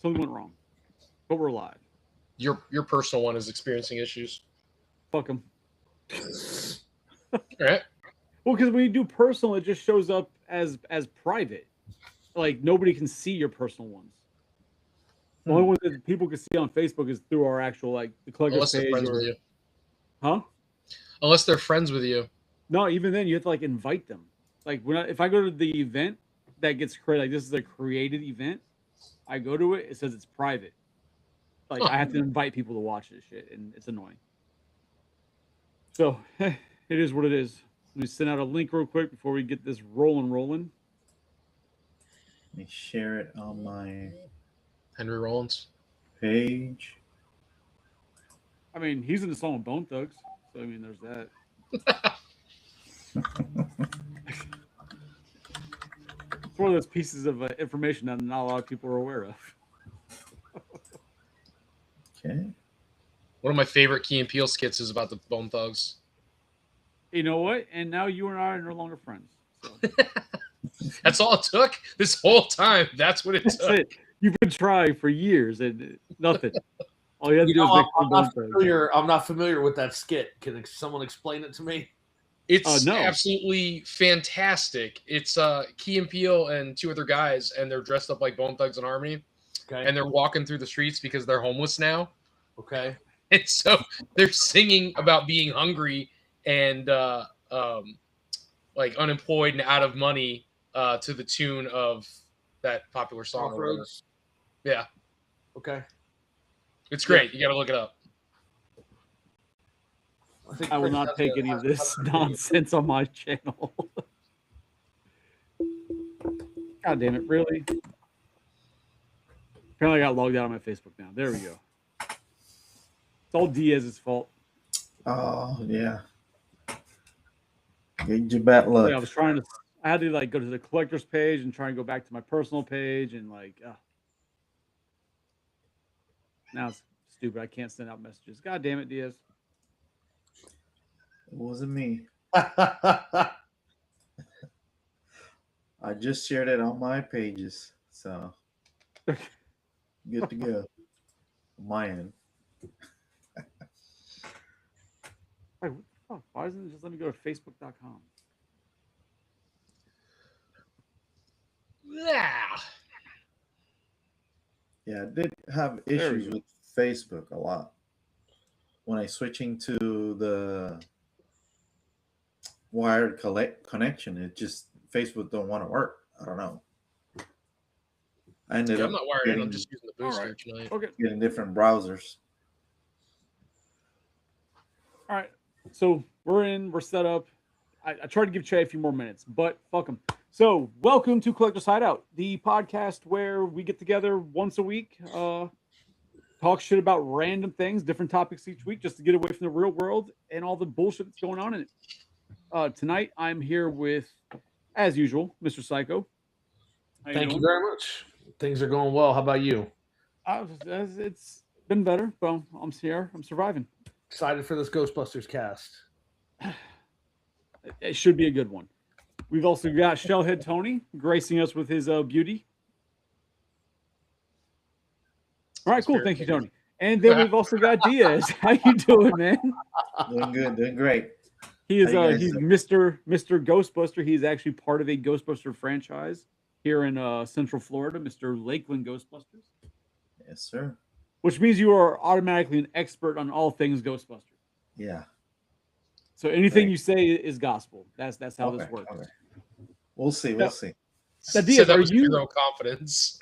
Something went wrong. But we're live. Your personal one is experiencing issues. Fuck them. All right. Well, because when you do personal, it just shows up as private. Like nobody can see your personal ones. The only one that people can see on Facebook is through our actual like the collector's page. Friends with you. Huh? Unless they're friends with you. No, even then you have to like invite them. Like if I go to the event that gets created, like this is a created event, I go to it. It says it's private. Like I have to invite people to watch this shit, and it's annoying. So it is what it is. Let me send out a link real quick before we get this rolling. Let me share it on my Henry Rollins page. I mean, he's in the song with Bone Thugs, so I mean, there's that. It's one of those pieces of information that not a lot of people are aware of. Okay. One of my favorite Key and Peele skits is about the Bone Thugs. You know what? And now you and I are no longer friends. So. That's all it took this whole time. That's what it took. It. You've been trying for years and nothing. All you have to do is make I'm not familiar with that skit. Can someone explain it to me? It's absolutely fantastic. It's Key and Peele and two other guys, and they're dressed up like Bone Thugs and Harmony. Okay. And they're walking through the streets because they're homeless now. Okay. And so they're singing about being hungry and like unemployed and out of money to the tune of that popular song. Yeah. Okay. It's great. You got to look it up. I will not take any of this nonsense on my channel. God damn it. Really? Apparently I got logged out on my Facebook now. There we go. It's all Diaz's fault. Oh, yeah. Get your bad luck. Yeah, I had to like go to the collector's page and try and go back to my personal page and like, now it's stupid. I can't send out messages. God damn it, Diaz. It wasn't me. I just shared it on my pages, so good to go. My end. Hey, what the fuck? Why doesn't it just let me go to Facebook.com? Yeah, I did have issues with Facebook a lot. When I switching to the wired connection, it just Facebook don't want to work. I don't know. I ended up I'm not wired in. I'm just using the booster tonight. Okay. Getting different browsers. All right. So we're set up. I tried to give Che a few more minutes, but fuck him. So welcome to Collector's Hideout, the podcast where we get together once a week, talk shit about random things, different topics each week, just to get away from the real world and all the bullshit that's going on in it. Tonight, I'm here with, as usual, Mr. Psycho. Thank you very much. Things are going well. How about you? It's been better. Well, I'm here. I'm surviving. Excited for this Ghostbusters cast. It should be a good one. We've also got Shellhead Tony gracing us with his beauty. All right, cool. Thank you, Tony. And then we've also got Diaz. How you doing, man? Doing good. Doing great. He is he's Mr. Ghostbuster. He's actually part of a Ghostbuster franchise here in Central Florida, Mr. Lakeland Ghostbusters. Yes, sir. Which means you are automatically an expert on all things Ghostbusters. Yeah. So anything you say is gospel. That's how this works. Okay. We'll see. We'll see. Diaz, that was zero confidence.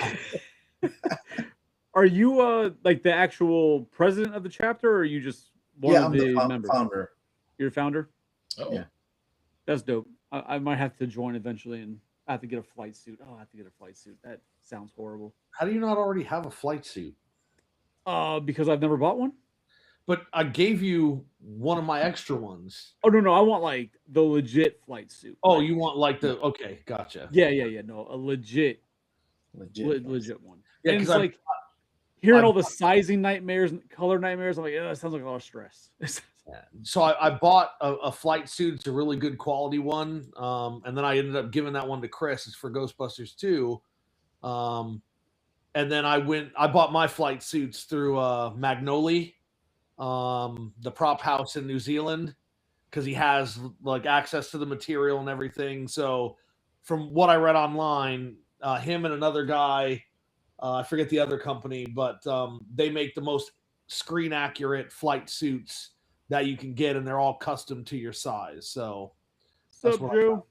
Are you like the actual president of the chapter, or are you just one of the members? Founder. You're a founder? Oh, yeah. That's dope. I might have to join eventually, and I have to get a flight suit. Oh, I have to get a flight suit. That sounds horrible. How do you not already have a flight suit? Because I've never bought one. But I gave you one of my extra ones. Oh no, I want like the legit flight suit. Oh, you want like the okay, gotcha. Yeah. No, a legit one. Yeah, because like hearing all the sizing nightmares and color nightmares, I'm like, that sounds like a lot of stress. Yeah. So I bought a flight suit. It's a really good quality one. And then I ended up giving that one to Chris. It's for Ghostbusters 2. And then I bought my flight suits through Magnolia, the prop house in New Zealand, because he has like access to the material and everything. So from what I read online, him and another guy, I forget the other company, but they make the most screen accurate flight suits that you can get, and they're all custom to your size. So what's up, Drew?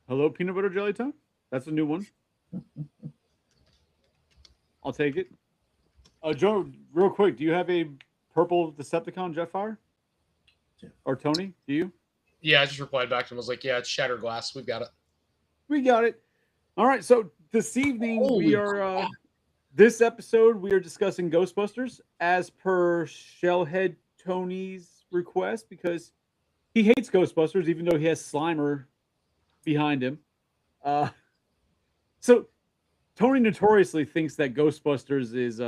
Hello, peanut butter jelly time? That's a new one. I'll take it. Joe, real quick, do you have a purple Decepticon Jetfire? Yeah. Or Tony, do you? Yeah, I just replied back to him. I was like, yeah, it's Shattered Glass. We've got it. We got it. All right, so this evening this episode we are discussing Ghostbusters as per Shellhead Tony's request, because he hates Ghostbusters even though he has Slimer behind him. So Tony notoriously thinks that Ghostbusters is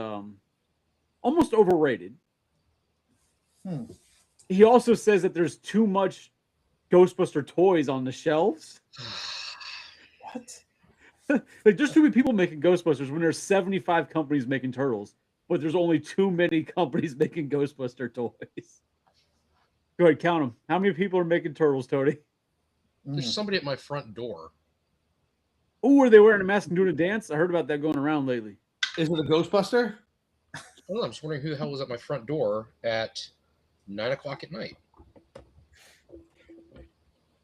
almost overrated. He also says that there's too much Ghostbuster toys on the shelves. What? Like, there's too many people making Ghostbusters when there's 75 companies making Turtles, but there's only too many companies making Ghostbuster toys. Go ahead, count them. How many people are making Turtles, Tony? There's somebody at my front door. Oh, are they wearing a mask and doing a dance? I heard about that going around lately. Is it a Ghostbuster? I don't know. I'm just wondering who the hell was at my front door at 9 o'clock at night.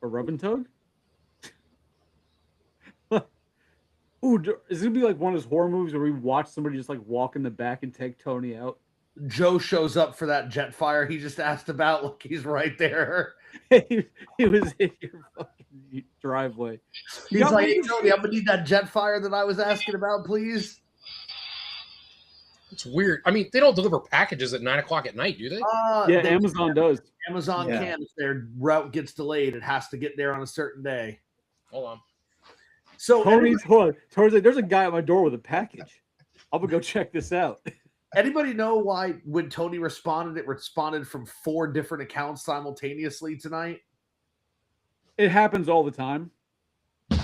A rub and tug? Ooh, is it gonna be like one of those horror movies where we watch somebody just like walk in the back and take Tony out? Joe shows up for that Jetfire he just asked about. Look, he's right there. he was in your fucking driveway. He's like, hey, Tony, I'm gonna need that Jetfire that I was asking about, please. It's weird. I mean, they don't deliver packages at 9 o'clock at night, do they? Yeah, Amazon does. Amazon can. If their route gets delayed, it has to get there on a certain day. Hold on. So Tony's like, there's a guy at my door with a package. I'm gonna go check this out. Anybody know why when Tony responded, it responded from 4 different accounts simultaneously tonight? It happens all the time. It's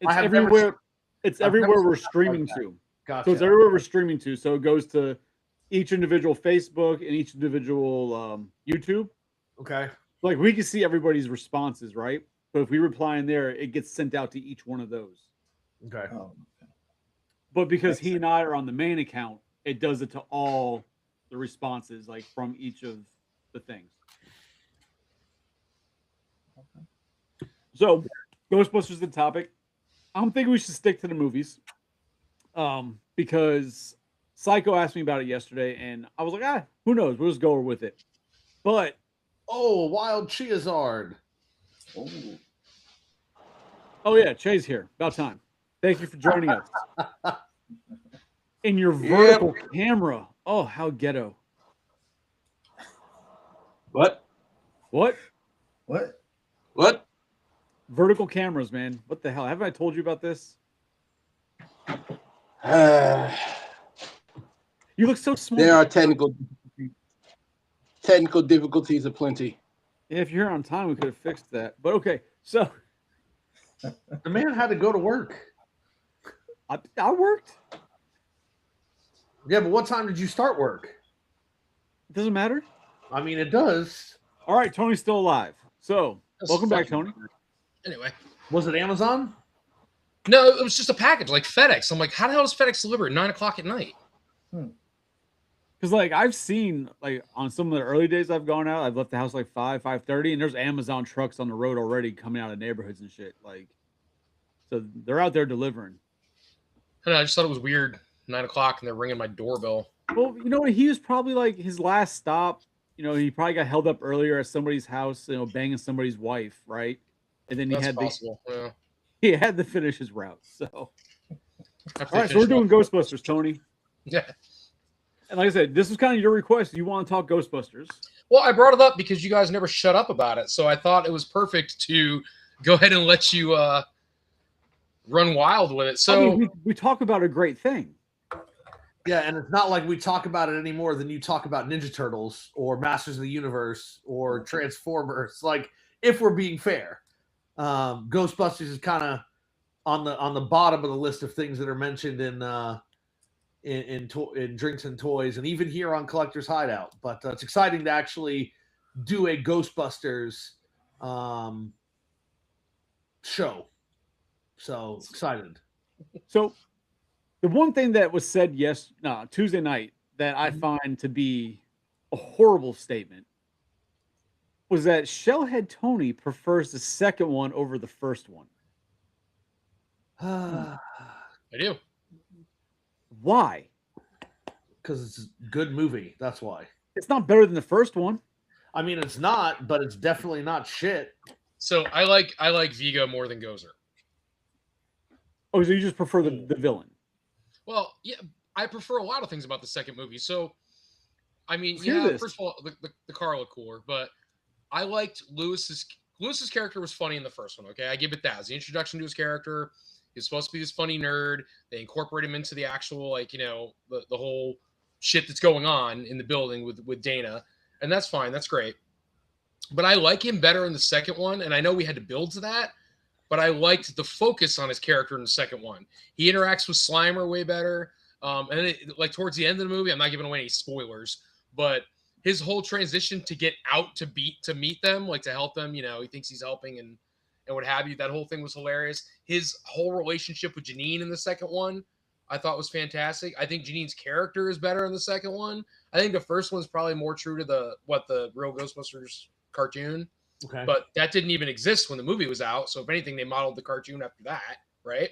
everywhere. It's everywhere we're streaming to. Gotcha. So it's everywhere we're streaming to. So it goes to each individual Facebook and each individual YouTube. Okay. Like, we can see everybody's responses, right? But if we reply in there, it gets sent out to each one of those. Okay. Oh, But because he and I are on the main account, it does it to all the responses, like from each of the things. okay. So, Ghostbusters is the topic. I'm thinking we should stick to the movies. Because Psycho asked me about it yesterday, and I was like, who knows? We'll just go with it. But Wild Chiazard. Oh yeah, Che's here. About time. Thank you for joining us. In your vertical camera. Oh, how ghetto. What? Vertical cameras, man. What the hell? Haven't I told you about this? You look so small. There are technical difficulties aplenty. Yeah, if you're here on time, we could have fixed that. But okay, so The man had to go to work. I worked. Yeah, but what time did you start work? It doesn't matter. I mean, it does. All right, Tony's still alive. So welcome back, Tony. Anyway. Was it Amazon? No, it was just a package, like FedEx. I'm like, how the hell does FedEx deliver at 9 o'clock at night? Because like I've seen like on some of the early days I've gone out, I've left the house like 5:30, and there's Amazon trucks on the road already coming out of neighborhoods and shit. Like, so they're out there delivering. I don't know, I just thought it was weird. 9 o'clock and they're ringing my doorbell. Well, you know what? He was probably like his last stop. You know, he probably got held up earlier at somebody's house, you know, banging somebody's wife, right? And then That's possible. Yeah. he had to finish his route. So, all After right, so we're doing Ghostbusters, Tony. Yeah. And like I said, this was kind of your request. You want to talk Ghostbusters? Well, I brought it up because you guys never shut up about it, so I thought it was perfect to go ahead and let you run wild with it. So I mean, we talk about a great thing. Yeah, and it's not like we talk about it any more than you talk about Ninja Turtles or Masters of the Universe or Transformers. Like, if we're being fair, Ghostbusters is kind of on the bottom of the list of things that are mentioned in drinks and toys, and even here on Collector's Hideout. But it's exciting to actually do a Ghostbusters show. So excited. So the one thing that was said Tuesday night that I Mhm. find to be a horrible statement was that Shellhead Tony prefers the second one over the first one. I do. Why? Because it's a good movie. That's why. It's not better than the first one. I mean, it's not, but it's definitely not shit. So I like Vigo more than Gozer. Oh, so you just prefer the villain? Well, yeah, I prefer a lot of things about the second movie. So, I mean, Let's hear this. first of all, the car looked cooler, but I liked Lewis's character was funny in the first one. Okay, I give it that. As the introduction to his character, he's supposed to be this funny nerd. They incorporate him into the actual, like, the whole shit that's going on in the building with Dana, and that's fine. That's great. But I like him better in the second one, and I know we had to build to that. But I liked the focus on his character in the second one. He interacts with Slimer way better. And then like towards the end of the movie, I'm not giving away any spoilers, but his whole transition to get out to meet them, like to help them, he thinks he's helping and what have you. That whole thing was hilarious. His whole relationship with Janine in the second one, I thought was fantastic. I think Janine's character is better in the second one. I think the first one's probably more true to the real Ghostbusters cartoon. Okay. But that didn't even exist when the movie was out. So if anything, they modeled the cartoon after that, right?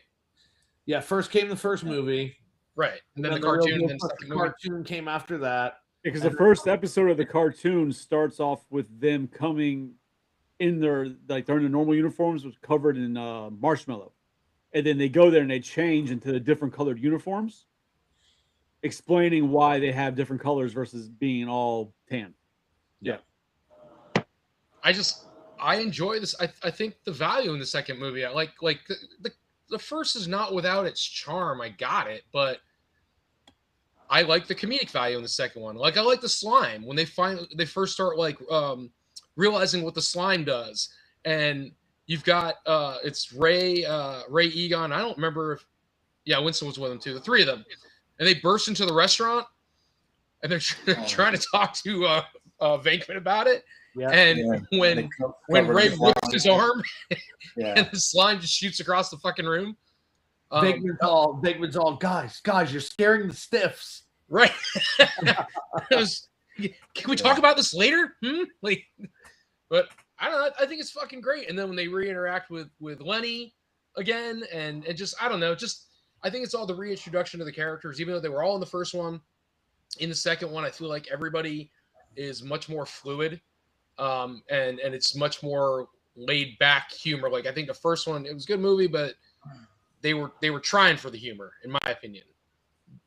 Yeah, first came the first movie. Right. And then the real cartoon, and then Ghostbusters second movie. cartoon came after that. Because the first episode of the cartoon starts off with them coming in they're in the normal uniforms, was covered in marshmallow, and then they go there and they change into the different colored uniforms, explaining why they have different colors versus being all tan. Yeah. I enjoy this. I think the value in the second movie, like the first is not without its charm. I got it, but I like the comedic value in the second one. Like I like the slime when they first start realizing what the slime does, and you've got it's Ray Egon. I don't remember if Winston was with them too. The three of them, and they burst into the restaurant, and they're trying to talk to Venkman about it. Yeah. And when Ray whips his arm and the slime just shoots across the fucking room. Bigman's all, guys, you're scaring the stiffs. Right. Can we talk about this later? But I don't know. I think it's fucking great. And then when they re-interact with Lenny again, and just, I don't know, I think it's all the reintroduction of the characters, even though they were all in the first one. In the second one, I feel like everybody is much more fluid. And it's much more laid back humor. Like I think the first one, it was a good movie, but they were trying for the humor, in my opinion.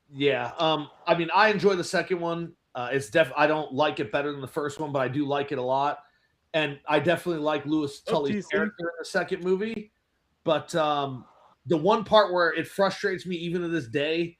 Yeah. I mean, I enjoy the second one. I don't like it better than the first one, but I do like it a lot. And I definitely like Louis Tully's character in the second movie. But the one part where it frustrates me even to this day,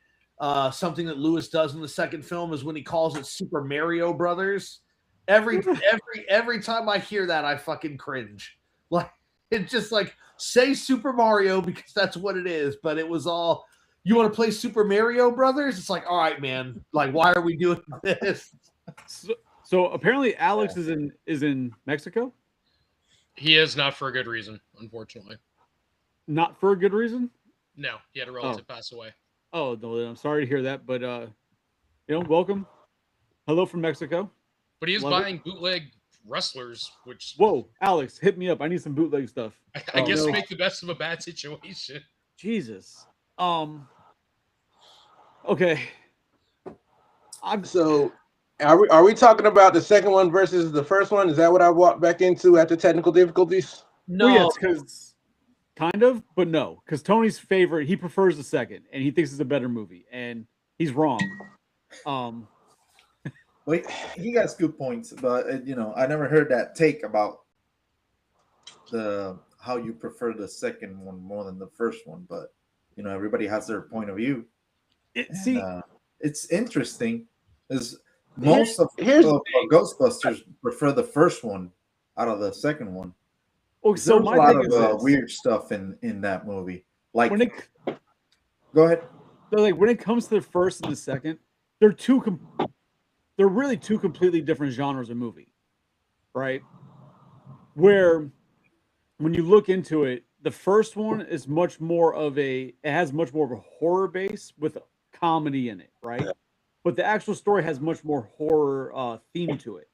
something that Louis does in the second film is when he calls it Super Mario Brothers. Every time I hear that, I fucking cringe. Like it's just like say Super Mario because that's what it is. But it was all, you want to play Super Mario Brothers? It's like, all right, man. Like, why are we doing this? So apparently Alex is in Mexico. He is, not for a good reason, unfortunately. Not for a good reason? No, he had a relative pass away. Oh no, I'm sorry to hear that. But welcome. Hello from Mexico. But he is buying bootleg wrestlers, which... Whoa, Alex, hit me up. I need some bootleg stuff. I guess make the best of a bad situation. Jesus. Okay. So, are we talking about the second one versus the first one? Is that what I walked back into after technical difficulties? No, yes, because kind of, but no, because Tony's favorite, he prefers the second, and he thinks it's a better movie, and he's wrong. Wait, he got good points, but I never heard that take about how you prefer the second one more than the first one. But everybody has their point of view. It's interesting, because most of Ghostbusters prefer the first one out of the second one. Oh, so there's a lot of weird stuff in that movie. Like, when it go ahead. so like when it comes to the first and the second, they're they're really two completely different genres of movie, right? Where when you look into it, the first one is much more of it has much more of a horror base with comedy in it, right? But the actual story has much more horror theme to it.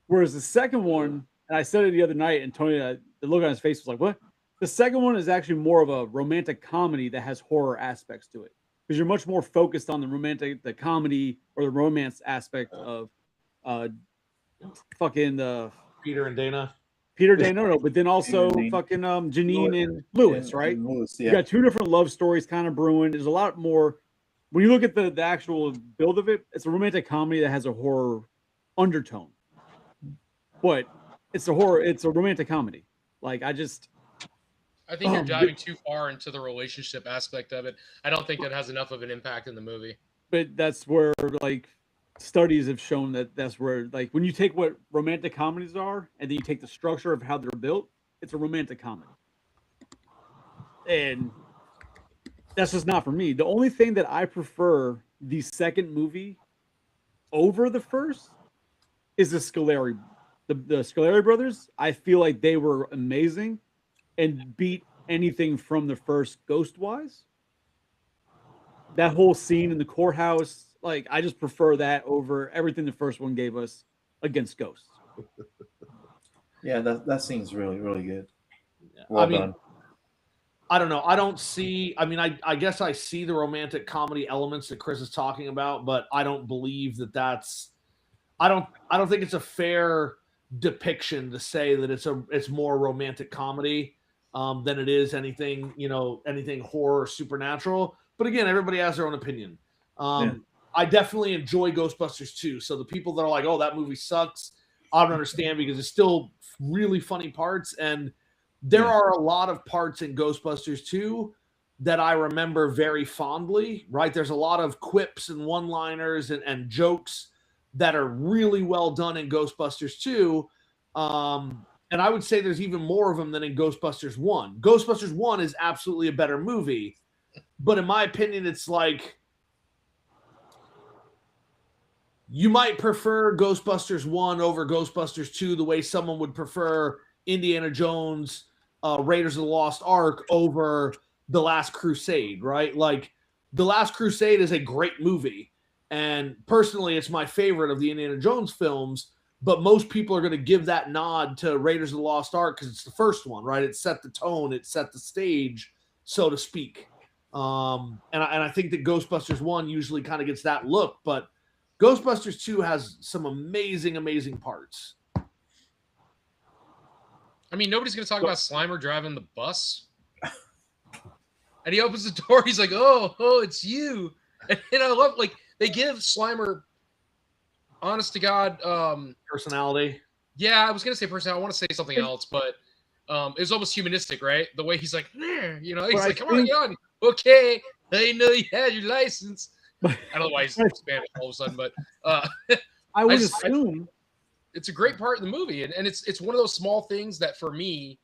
Whereas the second one, and I said it the other night, and Tony, the look on his face was like, "What?" The second one is actually more of a romantic comedy that has horror aspects to it because you're much more focused on the comedy or the romance aspect of uh, fucking Peter and Dana. Peter Dano, no, but then also Janine. fucking Janine and Lewis, right? And Lewis, You yeah. got two different love stories kind of brewing. There's a lot more. When you look at the actual build of it, it's a romantic comedy that has a horror undertone, but it's a romantic comedy. Like I think you're diving too far into the relationship aspect of it. I don't think that has enough of an impact in the movie. but that's where like studies have shown that's where like when you take what romantic comedies are and then you take the structure of how they're built, it's a romantic comedy. And that's just not for me. The only thing that I prefer the second movie over the first is the Scoleri, the Scoleri brothers. I feel like they were amazing and beat anything from the first Ghost wise. That whole scene in the courthouse, like I just prefer that over everything the first one gave us against Ghosts. Yeah, that scene's really, really good. Yeah. Well done. I don't know. I don't see. I mean, I guess I see the romantic comedy elements that Chris is talking about, but I don't believe that's. I don't think it's a fair depiction to say that it's more romantic comedy than it is anything horror or supernatural. But again, everybody has their own opinion. I definitely enjoy Ghostbusters 2. So the people that are like, "Oh, that movie sucks," I don't understand because it's still really funny parts and. There are a lot of parts in Ghostbusters 2 that I remember very fondly, right? There's a lot of quips and one-liners and jokes that are really well done in Ghostbusters 2. And I would say there's even more of them than in Ghostbusters 1. Ghostbusters 1 is absolutely a better movie. But in my opinion, it's like you might prefer Ghostbusters 1 over Ghostbusters 2 the way someone would prefer Indiana Jones, Raiders of the Lost Ark over The Last Crusade, right? Like, The Last Crusade is a great movie. And personally, it's my favorite of the Indiana Jones films. But most people are going to give that nod to Raiders of the Lost Ark because it's the first one, right? It set the tone. It set the stage, so to speak. And I think that Ghostbusters 1 usually kind of gets that look. But Ghostbusters 2 has some amazing, amazing parts. I mean, nobody's going to talk about Slimer driving the bus. And he opens the door. He's like, oh, it's you. And I love, like, they give Slimer, honest to God, personality. Yeah, I was going to say personality. I want to say something else, but it was almost humanistic, right? The way he's like, he's like, come on. Okay, I didn't know you had your license. I don't know why he's Spanish all of a sudden, but I would assume it's a great part of the movie, and it's one of those small things that for me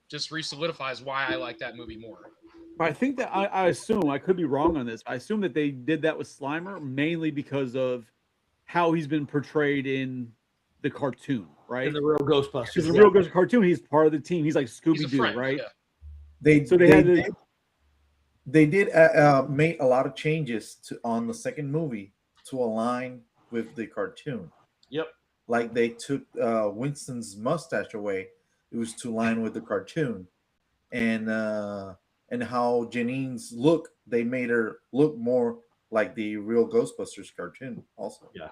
just re-solidifies why I like that movie more. I think that I assume, I could be wrong on this, I assume that they did that with Slimer mainly because of how he's been portrayed in the cartoon, right? In the real Ghostbusters. Because the real Ghostbusters cartoon, he's part of the team. He's like Scooby-Doo, right? Yeah. They did make a lot of changes on the second movie to align with the cartoon. Yep. Like they took Winston's mustache away. It was to align with the cartoon. And how Janine's look, they made her look more like the real Ghostbusters cartoon also. Yeah.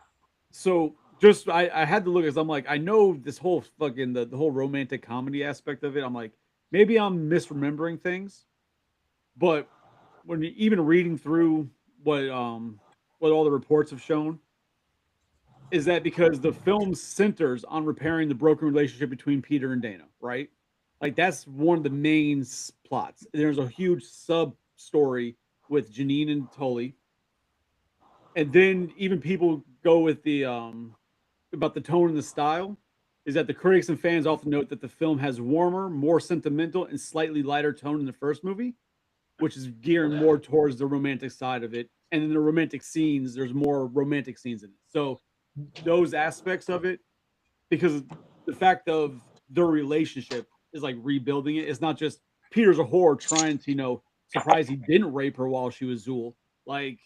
So just I had to look because I'm like, I know this whole fucking the whole romantic comedy aspect of it. I'm like, maybe I'm misremembering things. But when you even reading through what all the reports have shown, is that because the film centers on repairing the broken relationship between Peter and Dana, right? Like that's one of the main plots. There's a huge sub story with Janine and Tully. And then even people go with the about the tone and the style, is that the critics and fans often note that the film has warmer, more sentimental, and slightly lighter tone in the first movie. which is gearing more towards the romantic side of it. And in the romantic scenes, there's more romantic scenes in it. So those aspects of it, because the fact of their relationship is like rebuilding it. It's not just Peter's a whore trying to, surprise he didn't rape her while she was Zool. Like,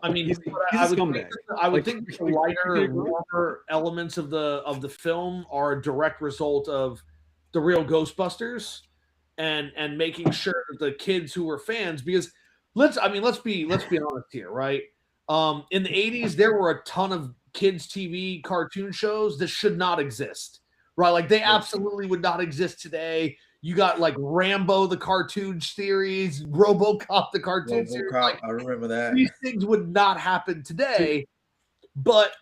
I mean, he's I a would scumbag. think the lighter, warmer elements of the film are a direct result of the real Ghostbusters and making sure that the kids who were fans, because let's be honest here, right? In the 80s, there were a ton of kids TV cartoon shows that should not exist, right? Like they absolutely would not exist today. You got like Rambo the cartoon series, RoboCop the cartoon series. Like, I remember that. These things would not happen today, but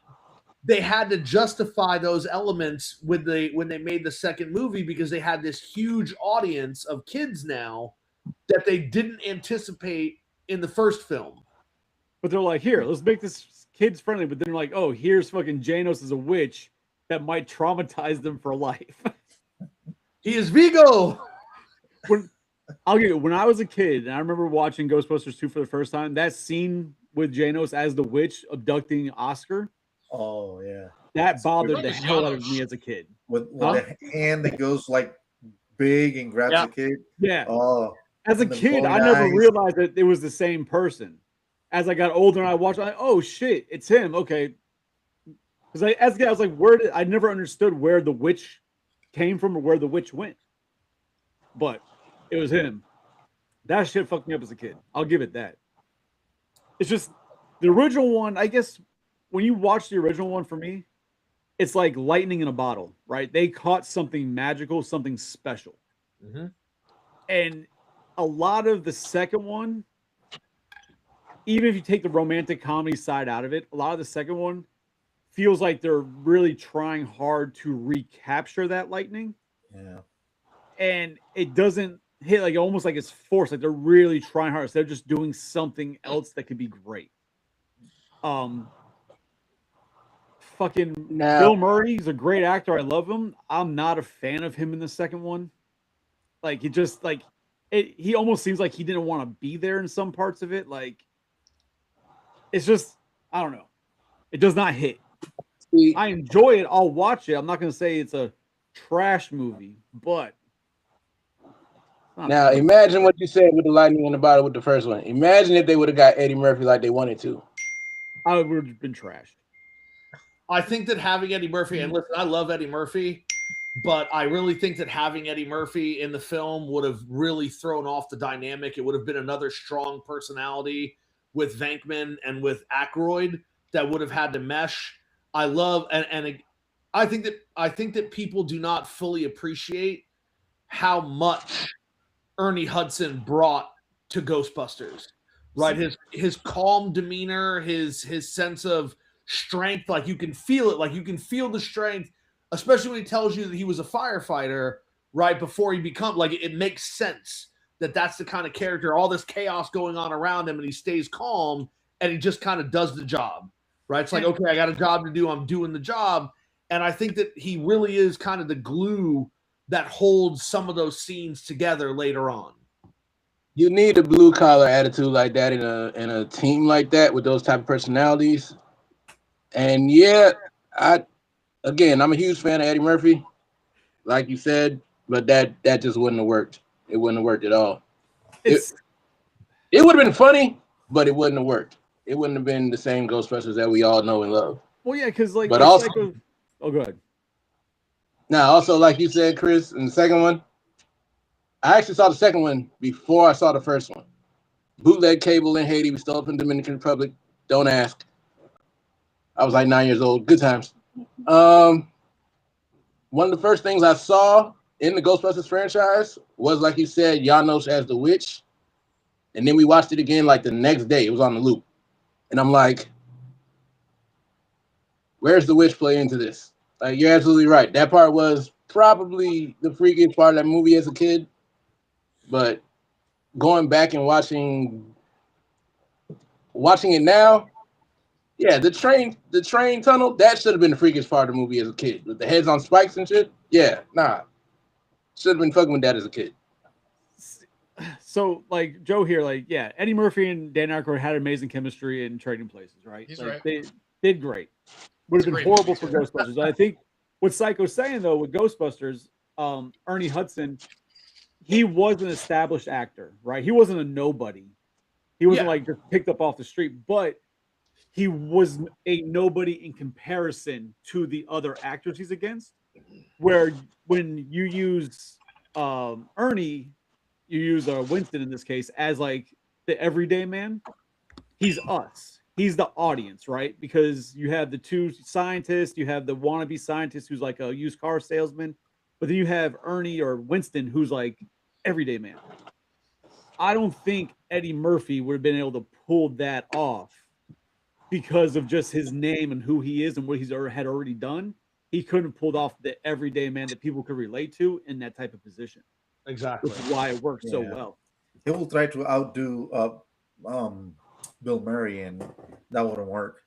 they had to justify those elements when they made the second movie, because they had this huge audience of kids now that they didn't anticipate in the first film. But they're like, here, let's make this kids friendly. But then they're like, oh, here's fucking Janos as a witch that might traumatize them for life. He is Vigo. When I was a kid, and I remember watching Ghostbusters 2 for the first time, that scene with Janos as the witch abducting Oscar. Oh yeah, that bothered the hell out of me as a kid. With the hand that goes like big and grabs the kid. Yeah. Oh, as a kid, I never realized that it was the same person. As I got older and I watched, I'm like, oh shit, it's him. Okay. Because as a kid, I was like, I never understood where the witch came from or where the witch went. But it was him. That shit fucked me up as a kid. I'll give it that. It's just the original one, I guess when you watch the original one, for me, it's like lightning in a bottle, right? They caught something magical, something special. Mm-hmm. And a lot of the second one, even if you take the romantic comedy side out of it, a lot of the second one feels like they're really trying hard to recapture that lightning. Yeah. And it doesn't hit, like almost like it's forced. Like they're really trying hard. So they're just doing something else that could be great. Bill Murray, he's a great actor. I love him. I'm not a fan of him in the second one. Like he just he almost seems like he didn't want to be there in some parts of it. Like it's just, I don't know. It does not hit. I enjoy it. I'll watch it. I'm not going to say it's a trash movie, but now imagine what you said with the lightning in the bottle with the first one. Imagine if they would have got Eddie Murphy like they wanted to. I would have been trashed. I think that having Eddie Murphy, and listen, I love Eddie Murphy, but I really think that having Eddie Murphy in the film would have really thrown off the dynamic. It would have been another strong personality with Venkman and with Aykroyd that would have had to mesh. I love, and I think that people do not fully appreciate how much Ernie Hudson brought to Ghostbusters, right? His calm demeanor, his sense of strength, like you can feel it, like you can feel the strength, especially when he tells you that he was a firefighter right before he become, like it makes sense that that's the kind of character, all this chaos going on around him, and he stays calm and he just kind of does the job, right? It's like, okay, I got a job to do, I'm doing the job. And I think that he really is kind of the glue that holds some of those scenes together later on. You need a blue collar attitude like that in a team like that with those type of personalities. And yeah, I'm a huge fan of Eddie Murphy, like you said, but that just wouldn't have worked. It wouldn't have worked at all. It would have been funny, but it wouldn't have worked. It wouldn't have been the same Ghostbusters that we all know and love. Well, yeah, because but also, oh, go ahead. Now, also, like you said, Chris, in the second one, I actually saw the second one before I saw the first one. Bootleg cable in Haiti. We stole it from the Dominican Republic. Don't ask. I was like 9 years old. Good times. One of the first things I saw in the Ghostbusters franchise was, like you said, Janos as the witch. And then we watched it again like the next day. It was on the loop. And I'm like, where's the witch play into this? Like, you're absolutely right. That part was probably the freakiest part of that movie as a kid. But going back and watching it now, yeah, the train tunnel, that should have been the freakiest part of the movie as a kid. With the heads on spikes and shit. Yeah, nah. Should have been fucking with that as a kid. So like Joe here, like yeah, Eddie Murphy and Dan Aykroyd had amazing chemistry in Trading Places, right? He's like, right. They did great. Would have It's a been great horrible movie, for too. Ghostbusters. I think what Psycho's saying though with Ghostbusters, Ernie Hudson, he was an established actor, right? He wasn't a nobody. He wasn't like just picked up off the street, but he was a nobody in comparison to the other actors he's against. Where when you use Ernie, you use Winston in this case as like the everyday man. He's us. He's the audience, right? Because you have the two scientists, you have the wannabe scientist who's like a used car salesman, but then you have Ernie or Winston who's like everyday man. I don't think Eddie Murphy would have been able to pull that off because of just his name and who he is and what he's had already done. He couldn't have pulled off the everyday man that people could relate to in that type of position. Exactly. Which is why it worked so well. He will try to outdo Bill Murray, and that wouldn't work.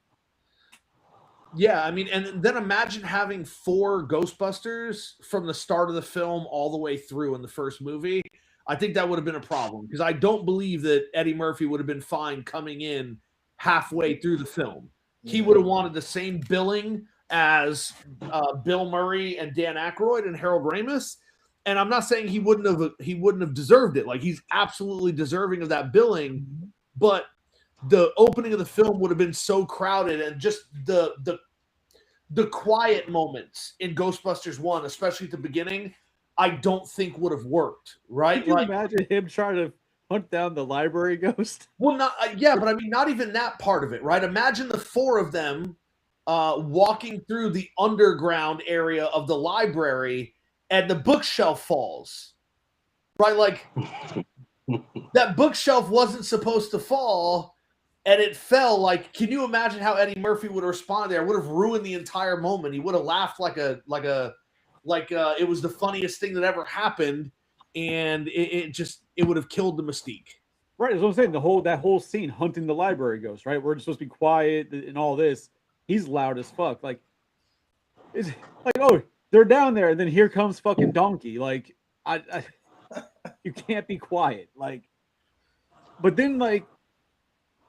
Yeah, I mean, and then imagine having 4 Ghostbusters from the start of the film all the way through in the first movie. I think that would have been a problem because I don't believe that Eddie Murphy would have been fine coming in halfway through the film. He would have wanted the same billing as Bill Murray and Dan Aykroyd and Harold Ramis. And I'm not saying he wouldn't have deserved it. Like, he's absolutely deserving of that billing, but the opening of the film would have been so crowded, and just the quiet moments in Ghostbusters 1, especially at the beginning, I don't think would have worked, right? Can you imagine him trying to hunt down the library ghost? Well, not but I mean, not even that part of it, right? Imagine the 4 of them walking through the underground area of the library, and the bookshelf falls, right? Like, that bookshelf wasn't supposed to fall, and it fell. Like, can you imagine how Eddie Murphy would have responded there? It would have ruined the entire moment. He would have laughed like it was the funniest thing that ever happened, and it would have killed the mystique. Right, that's what I'm saying. That whole scene hunting the library ghost, right? We're supposed to be quiet and all this. He's loud as fuck. Like, it's like, oh, they're down there, and then here comes fucking Donkey. Like, I you can't be quiet. Like, but then like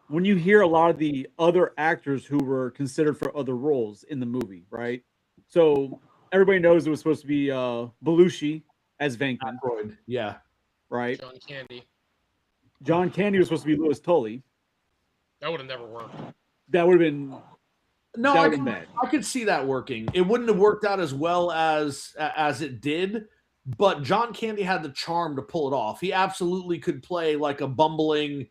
when you hear a lot of the other actors who were considered for other roles in the movie, right? So everybody knows it was supposed to be Belushi as Venkman. Yeah. Right? John Candy. John Candy was supposed to be Louis Tully. That would have never worked. That would have been no. I could see that working. It wouldn't have worked out as well as it did, but John Candy had the charm to pull it off. He absolutely could play like a bumbling,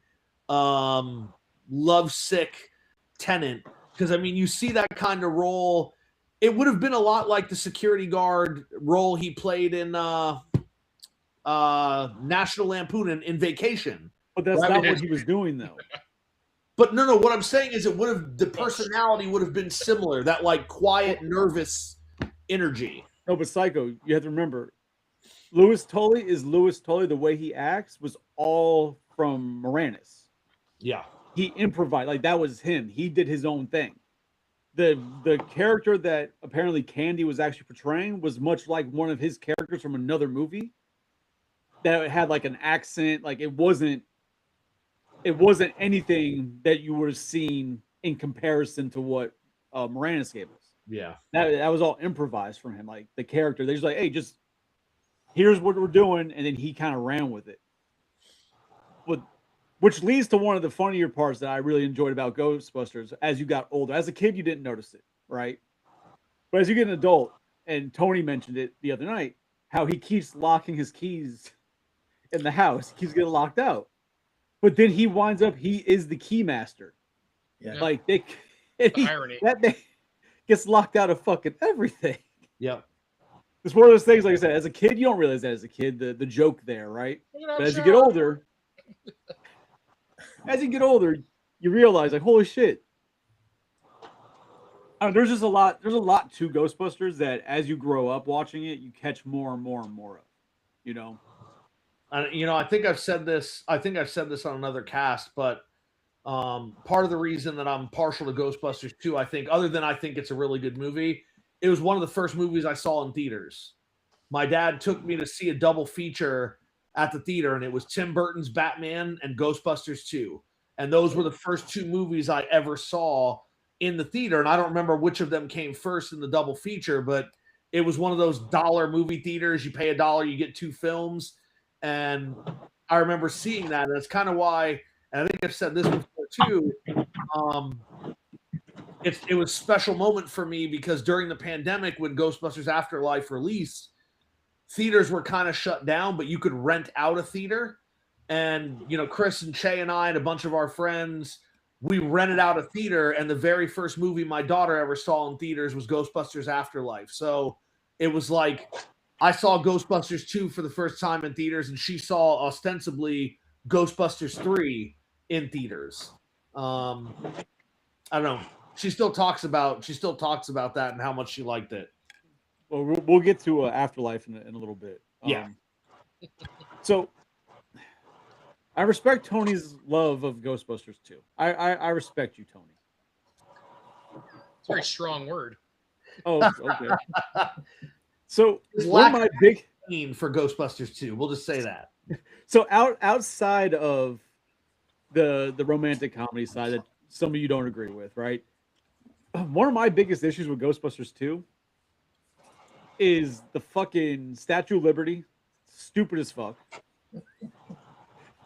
lovesick tenant. Because I mean, you see that kind of role. It would have been a lot like the security guard role he played in National Lampoon in Vacation. But that's not what he was doing, though. But no. What I'm saying is, the personality would have been similar. That like quiet, nervous energy. No, but Psycho, you have to remember, Louis Tully is Louis Tully. The way he acts was all from Moranis. Yeah, he improvised. Like, that was him. He did his own thing. The character that apparently Candy was actually portraying was much like one of his characters from another movie that had like an accent. Like, it wasn't anything that you would have seen in comparison to what Moranis gave us. Yeah, that was all improvised from him. Like, the character, they're just like, hey, just here's what we're doing, and then he kind of ran with it. Which leads to one of the funnier parts that I really enjoyed about Ghostbusters. As you got older, as a kid, you didn't notice it, right? But as you get an adult, and Tony mentioned it the other night, how he keeps locking his keys in the house. He keeps getting locked out. But then he winds up, he is the key master. Yeah. Like, irony. That day gets locked out of fucking everything. Yep. It's one of those things, like I said, as a kid, you don't realize that as a kid, the joke there, right? But as you get older, you realize, like, holy shit. There's just a lot to Ghostbusters that as you grow up watching it, you catch more and more and more of, you know? I think I've said this on another cast, but part of the reason that I'm partial to Ghostbusters 2, I think it's a really good movie. It was one of the first movies I saw in theaters. My dad took me to see a double feature at the theater, and it was Tim Burton's Batman and Ghostbusters 2. And those were the first 2 movies I ever saw in the theater. And I don't remember which of them came first in the double feature, but it was one of those dollar movie theaters. You pay $1, you get 2 films. And I remember seeing that. And that's kind of why, and I think I've said this before too, it was a special moment for me because during the pandemic when Ghostbusters Afterlife released, theaters were kind of shut down, but you could rent out a theater. And, Chris and Che and I and a bunch of our friends, we rented out a theater, and the very first movie my daughter ever saw in theaters was Ghostbusters Afterlife. So it was like I saw Ghostbusters 2 for the first time in theaters, and she saw ostensibly Ghostbusters 3 in theaters. I don't know. She still talks about that and how much she liked it. Well, we'll get to Afterlife in a little bit. Yeah. So I respect Tony's love of Ghostbusters 2. I respect you, Tony. It's a very strong word. Oh, okay. So one of my big for Ghostbusters 2. We'll just say that. So outside of the romantic comedy side that some of you don't agree with, right? One of my biggest issues with Ghostbusters 2 is the fucking Statue of Liberty. Stupid as fuck.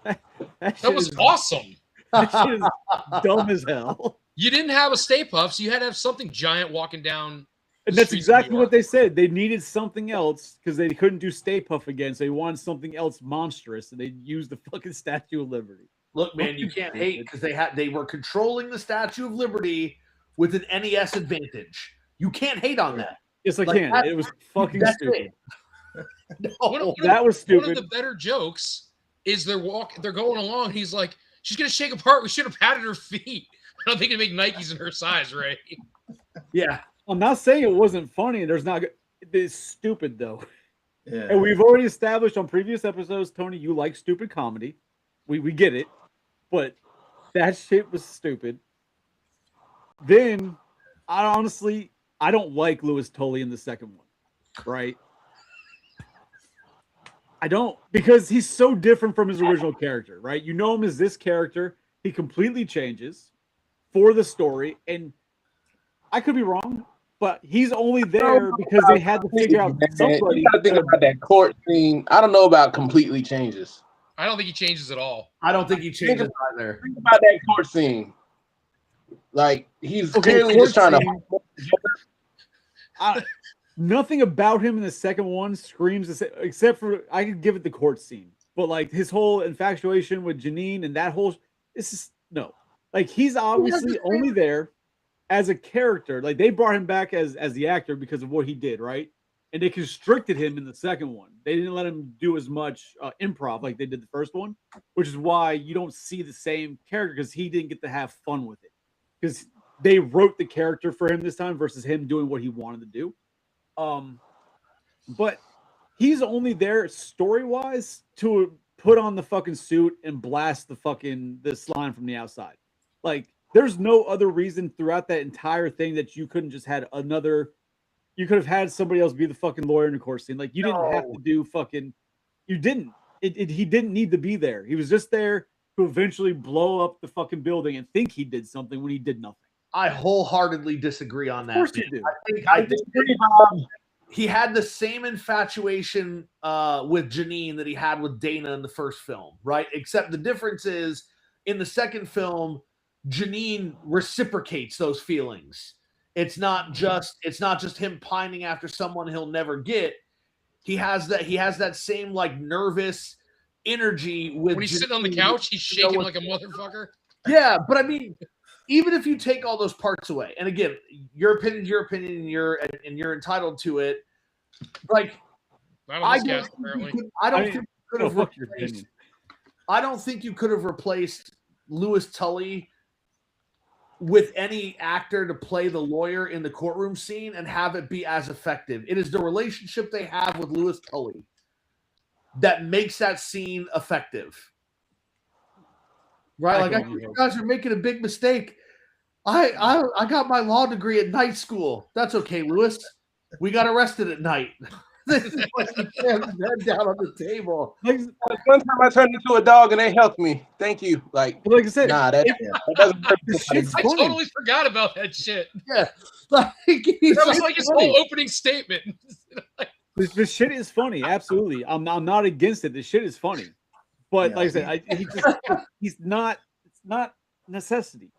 That was awesome. That shit is dumb as hell. You didn't have a Stay Puft, so you had to have something giant walking down. And that's exactly what they said. They needed something else because they couldn't do Stay Puft again, so they wanted something else monstrous, and they used the fucking Statue of Liberty. Look, man, you can't hate because they were controlling the Statue of Liberty with an NES advantage. You can't hate on that. Yes, I can. It was fucking stupid. That was stupid. One of the better jokes is they're going along. He's like, she's gonna shake apart. We should have patted her feet. I don't think they make Nikes in her size, right? Yeah. I'm not saying it wasn't funny. It's stupid though. Yeah. And we've already established on previous episodes, Tony, you like stupid comedy. We get it, but that shit was stupid. Then, I don't like Louis Tully in the second one, right? I don't, because he's so different from his original character, right? You know him as this character. He completely changes for the story, and I could be wrong, but he's only there because they had to figure out somebody. You gotta think about that court scene. I don't know about completely changes. I don't think he changes at all. I don't think he changes either. Think about that court scene. Like, he's clearly just trying to. Nothing about him in the second one screams, except for I could give it the court scene, but like his whole infatuation with Janine and that whole, this is no, like he's obviously only there as a character. Like they brought him back as the actor because of what he did, right? And they constricted him in the second one. They didn't let him do as much improv like they did the first one, which is why you don't see the same character because he didn't get to have fun with it because they wrote the character for him this time versus him doing what he wanted to do. But he's only there story-wise to put on the fucking suit and blast the slime from the outside. Like, there's no other reason throughout that entire thing that you couldn't just had you could have had somebody else be the fucking lawyer in the court scene. Like, you didn't have to do you didn't. He didn't need to be there. He was just there to eventually blow up the fucking building and think he did something when he did nothing. I wholeheartedly disagree on that. Of course you do. I disagree. He had the same infatuation with Janine that he had with Dana in the first film, right? Except the difference is in the second film, Janine reciprocates those feelings. It's not just him pining after someone he'll never get. He has that same like nervous energy with when he's Janine, sitting on the couch, he's shaking like a motherfucker. Yeah, but I mean, even if you take all those parts away, and again, your opinion, and you're entitled to it. Like, I don't think you could have replaced Louis Tully with any actor to play the lawyer in the courtroom scene and have it be as effective. It is the relationship they have with Louis Tully that makes that scene effective. Right? Like, I think you guys are making a big mistake. I got my law degree at night school. That's okay, Louis. We got arrested at night. This is like he jammed his head down on the table. Like One time I turned into a dog and they helped me. Thank you. Like I said, nah, that doesn't work. the shit's I funny. totally forgot about that shit. Yeah, like he's That was like his funny. whole opening statement. The shit is funny. Absolutely, I'm not against it. The shit is funny, but Yeah. like I said, he's not. It's not necessity.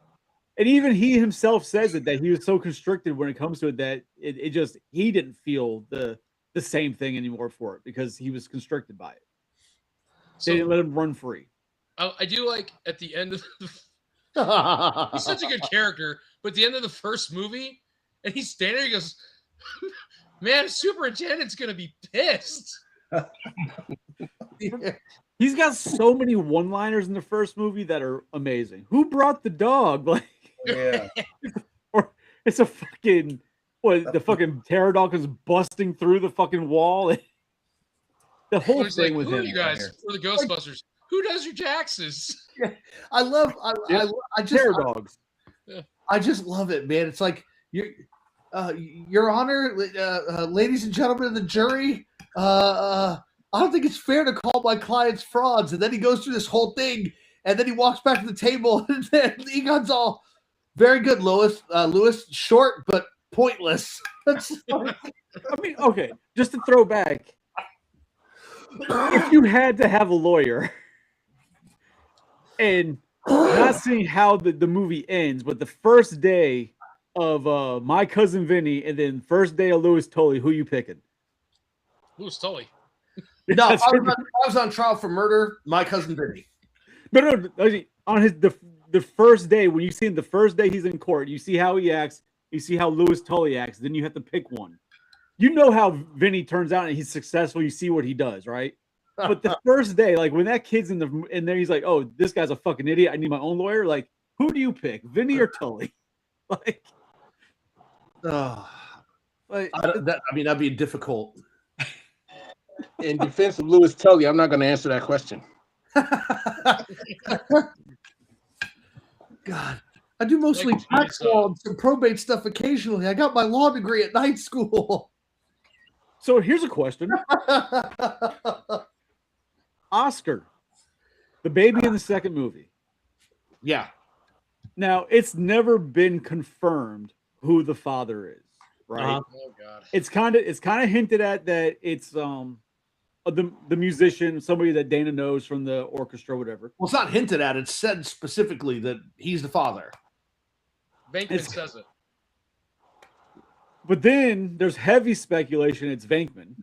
And even he himself says it that he was so constricted when it comes to it that it just he didn't feel the same thing anymore for it because he was constricted by it. They didn't let him run free. I do like at the end of he's such a good character, but at the end of the first movie, and he's standing there, he goes, "Man, superintendent's gonna be pissed." He's got so many one-liners in the first movie that are amazing. Who brought the dog? Like, Yeah. or it's a fucking the fucking pterodon is busting through the fucking wall. The whole He's thing like, with "Who are him. you guys for the Ghostbusters? Who does your taxes?" I love. Yeah. I just. Pterodogs. I just love it, man. It's like Your Honor, ladies and gentlemen of the jury. I don't think it's fair to call my clients frauds. And then he goes through this whole thing, and then he walks back to the table, and then Egon's all, very good, Lewis. Short but pointless. That's like, I mean, okay, just to throw back, if you had to have a lawyer and not seeing how the movie ends, but the first day of My Cousin Vinny and then first day of Louis Tully, who you picking? Louis Tully. no, I was on trial for murder. My Cousin Vinny. No. On the first day, when you see him the first day he's in court, you see how he acts, you see how Louis Tully acts, then you have to pick one. You know how Vinny turns out and he's successful, you see what he does, right? But the first day, like when that kid's in there, he's like, "Oh, this guy's a fucking idiot. I need my own lawyer." Like, who do you pick, Vinny or Tully? Like, that'd be difficult. In defense of Louis Tully, I'm not going to answer that question. God, I do mostly tax law and some probate stuff occasionally. I got my law degree at night school. So here's a question. Oscar, the baby in the second movie. Yeah. Now, it's never been confirmed who the father is, right? Oh god. It's kind of hinted at that it's the musician, somebody that Dana knows from the orchestra, whatever. Well, it's not hinted at. It's said specifically that he's the father. Venkman says it. But then there's heavy speculation it's Venkman.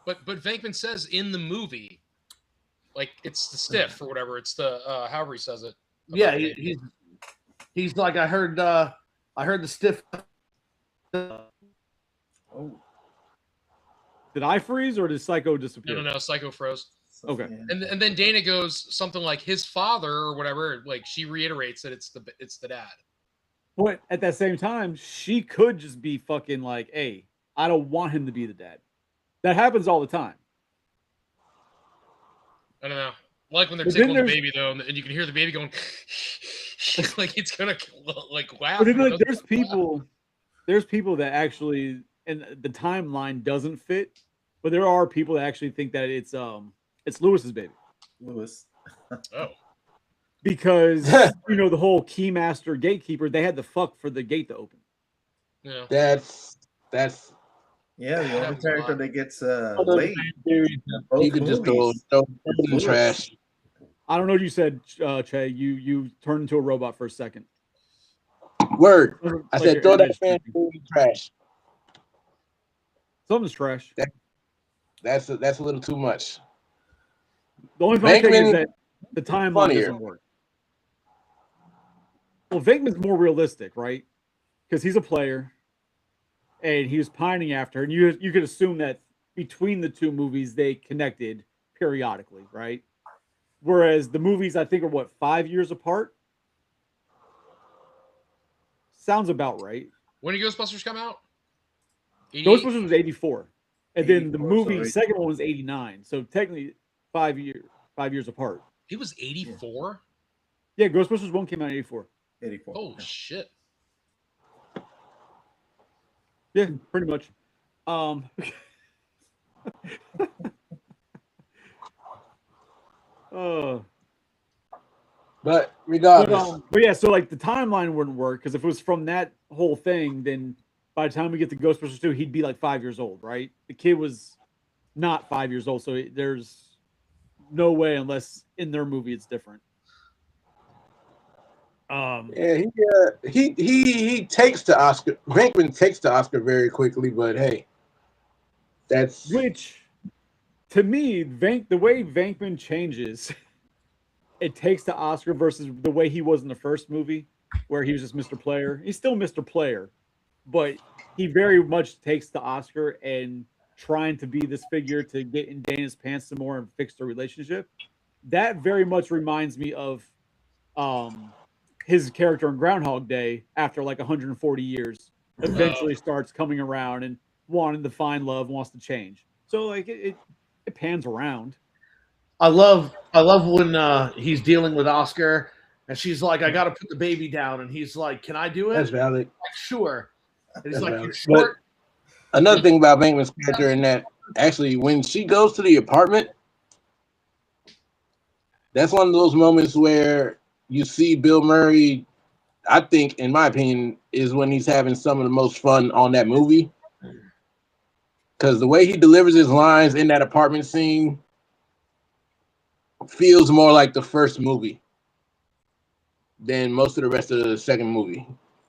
But Venkman says in the movie, like it's the stiff or whatever. It's the however he says it. Yeah, he's like I heard the stiff. Oh. Did I freeze or did Psycho disappear? No. Psycho froze. Okay. Yeah. And then Dana goes something like his father or whatever. Like she reiterates that it's the dad. But at that same time, she could just be fucking like, "Hey, I don't want him to be the dad." That happens all the time. I don't know. I like when they're But tickling then the baby though, and you can hear the baby going like it's gonna like laugh. But then, like, there's people that actually, and the timeline doesn't fit. But there are people that actually think that it's Lewis's baby. Louis. Oh. Because the whole keymaster gatekeeper, they had to fuck for the gate to open. Yeah. That's Yeah, the only character that gets other laid. you could just throw in the trash. I don't know what you said, Che. You turned into a robot for a second. Word. Like I said your throw that image fan creeping. in the trash. Something's trash. That's a little too much. The only funny thing is Venkman that the timeline funnier. doesn't work. Well, Venkman's more realistic, right? Because he's a player, and he was pining after her, and you could assume that between the two movies they connected periodically, right? Whereas the movies, I think, are 5 years apart. Sounds about right. When did Ghostbusters come out? 88? Ghostbusters was 84, and then the 84, movie so second one was 89. So technically, 5 years apart. It was 84. Yeah, Ghostbusters 1 came out in 84. 84. Oh shit. Yeah, pretty much. But regardless, but yeah, so like the timeline wouldn't work because if it was from that whole thing, then by the time we get to Ghostbusters 2, he'd be like 5 years old, right? The kid was not 5 years old, so there's no way unless in their movie it's different. Yeah, he takes to Oscar. Venkman takes to Oscar very quickly, but hey, that's which to me, the way Venkman changes, it takes to Oscar versus the way he was in the first movie, where he was just Mr. Player. He's still Mr. Player, but he very much takes to Oscar and trying to be this figure to get in Dana's pants some more and fix the relationship. That very much reminds me of his character in Groundhog Day after like 140 years eventually starts coming around and wanting to find love, wants to change. So like it pans around. I love when he's dealing with Oscar and she's like, I gotta put the baby down, and he's like, can I do it? That's valid. Like, sure. And he's That's like, valid. you're short. But another thing about Venkman's character in that, actually, when she goes to the apartment, that's one of those moments where you see Bill Murray, I think, in my opinion, is when he's having some of the most fun on that movie. Because the way he delivers his lines in that apartment scene feels more like the first movie than most of the rest of the second movie.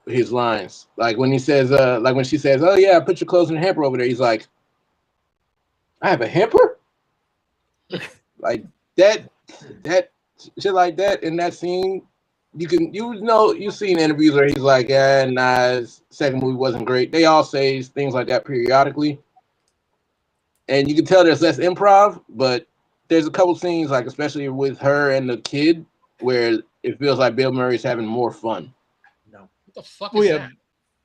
His lines, like when he says, like when she says, "Oh yeah, put your clothes in the hamper over there," he's like, "I have a hamper," like that shit like that in that scene. You've seen interviews where he's like, "Yeah, nah, his second movie wasn't great." They all say things like that periodically, and you can tell there's less improv, but there's a couple scenes, like especially with her and the kid, where it feels like Bill Murray's having more fun. What the fuck is that?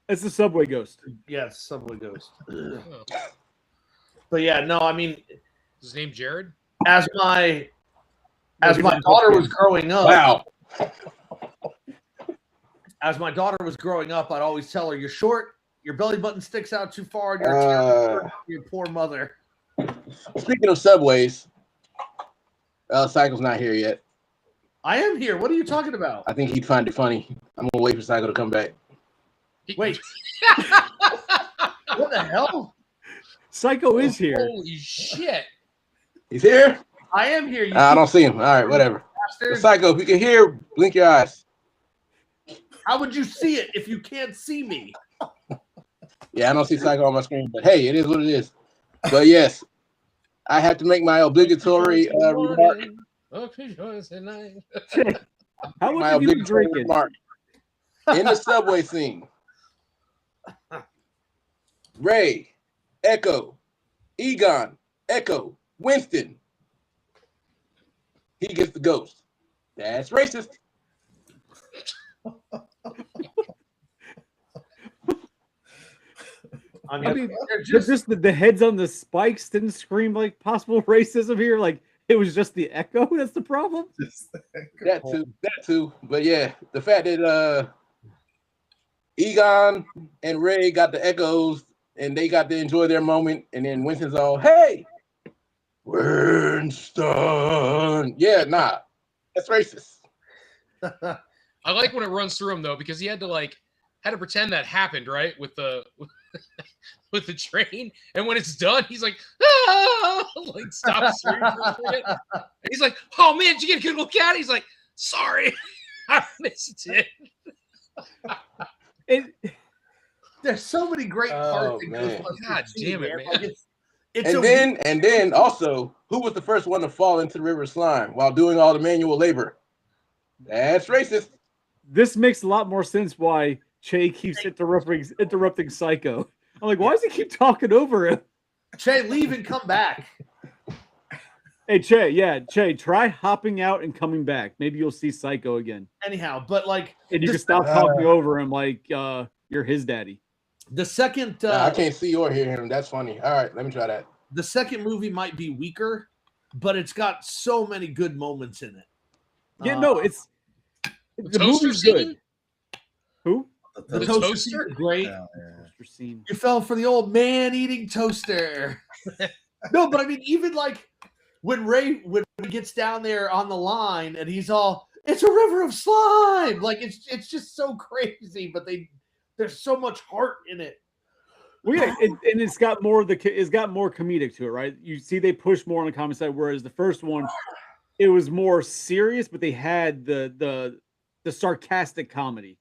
It's the Subway Ghost. Yes, Subway Ghost. But yeah, no, I mean, is his name Jared? As my daughter was growing up, wow. As my daughter was growing up, I'd always tell her, "You're short. Your belly button sticks out too far. And you're your poor mother." Speaking of Subways, Cycle's not here yet. I am here. What are you talking about? I think he'd find it funny. I'm gonna wait for Cycle to come back. Wait. What the hell? Psycho is here. Holy shit. He's here? I am here. I don't see him. All right, whatever. Psycho, if you can hear, blink your eyes. How would you see it if you can't see me? Yeah, I don't see Psycho on my screen, but hey, it is what it is. But yes, I have to make my obligatory remark. How much have you been drinking? Remark. In the subway scene, Ray, Echo, Egon, Echo, Winston. He gets the ghost. That's racist. I mean just the heads on the spikes didn't scream like possible racism here. Like it was just the echo. That's the problem. That too. But yeah, the fact that Egon and Ray got the echoes and they got to enjoy their moment, and then Winston's all, "Hey, Winston." Yeah, nah, that's racist. I like when it runs through him though, because he had to pretend that happened, right? With the with the train, and when it's done, he's like, "Ah!" Like stops screaming for a second. And he's like, "Oh man, did you get a good look at it?" He's like, "Sorry, I missed it." There's so many great parts in Ghostbusters. God damn it, man! Like and then also, who was the first one to fall into the river of slime while doing all the manual labor? That's racist. This makes a lot more sense why Che keeps interrupting Psycho. I'm like, why does he keep talking over him? Che, leave and come back. Hey, Che, try hopping out and coming back. Maybe you'll see Psycho again. Anyhow, but and you can stop talking over him like you're his daddy. The second... I can't see or hear him. That's funny. All right, let me try that. The second movie might be weaker, but it's got so many good moments in it. Yeah, no, it's... The movie's good. Who? The toaster is great. Yeah. toaster scene. You fell for the old man-eating toaster. No, but I mean, even like when he gets down there on the line and he's all, it's a river of slime. Like it's just so crazy, but there's so much heart in it. Well, yeah, and it's got more comedic to it, right? You see, they push more on the comedy side, whereas the first one, it was more serious, but they had the sarcastic comedy,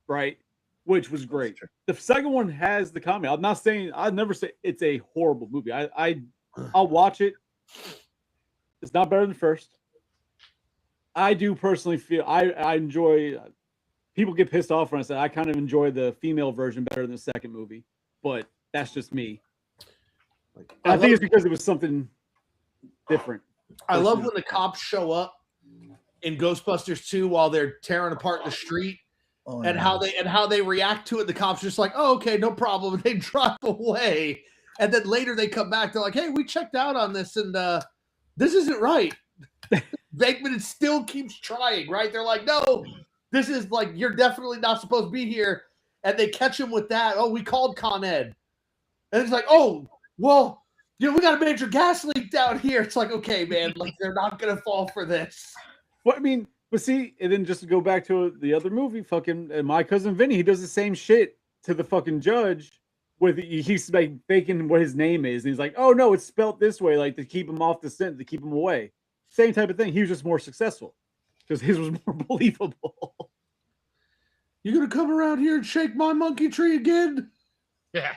right? Which was great. The second one has the comedy. I'm not saying, I'd never say it's a horrible movie. I'll watch it. It's not better than the first. I do personally feel I enjoy. People get pissed off when I say I kind of enjoy the female version better than the second movie, but that's just me. I think it's because it was something different. I love when the cops show up in Ghostbusters 2 while they're tearing apart the street, and how they react to it. The cops are just like, "Oh, okay, no problem," and they drive away. And then later they come back. They're like, "Hey, we checked out on this, and this isn't right." Venkman still keeps trying, right? They're like, "No, this is like you're definitely not supposed to be here." And they catch him with that. "Oh, we called Con Ed," and it's like, "Oh, well, we got a major gas leak down here." It's like, okay, man, like they're not gonna fall for this. Well, I mean, but see, and then just to go back to the other movie, fucking My Cousin Vinny, he does the same shit to the fucking judge. He's like faking what his name is, and he's like, "Oh no, it's spelt this way," like to keep him off the scent, to keep him away. Same type of thing. He was just more successful because his was more believable. You gonna come around here and shake my monkey tree again? Yeah.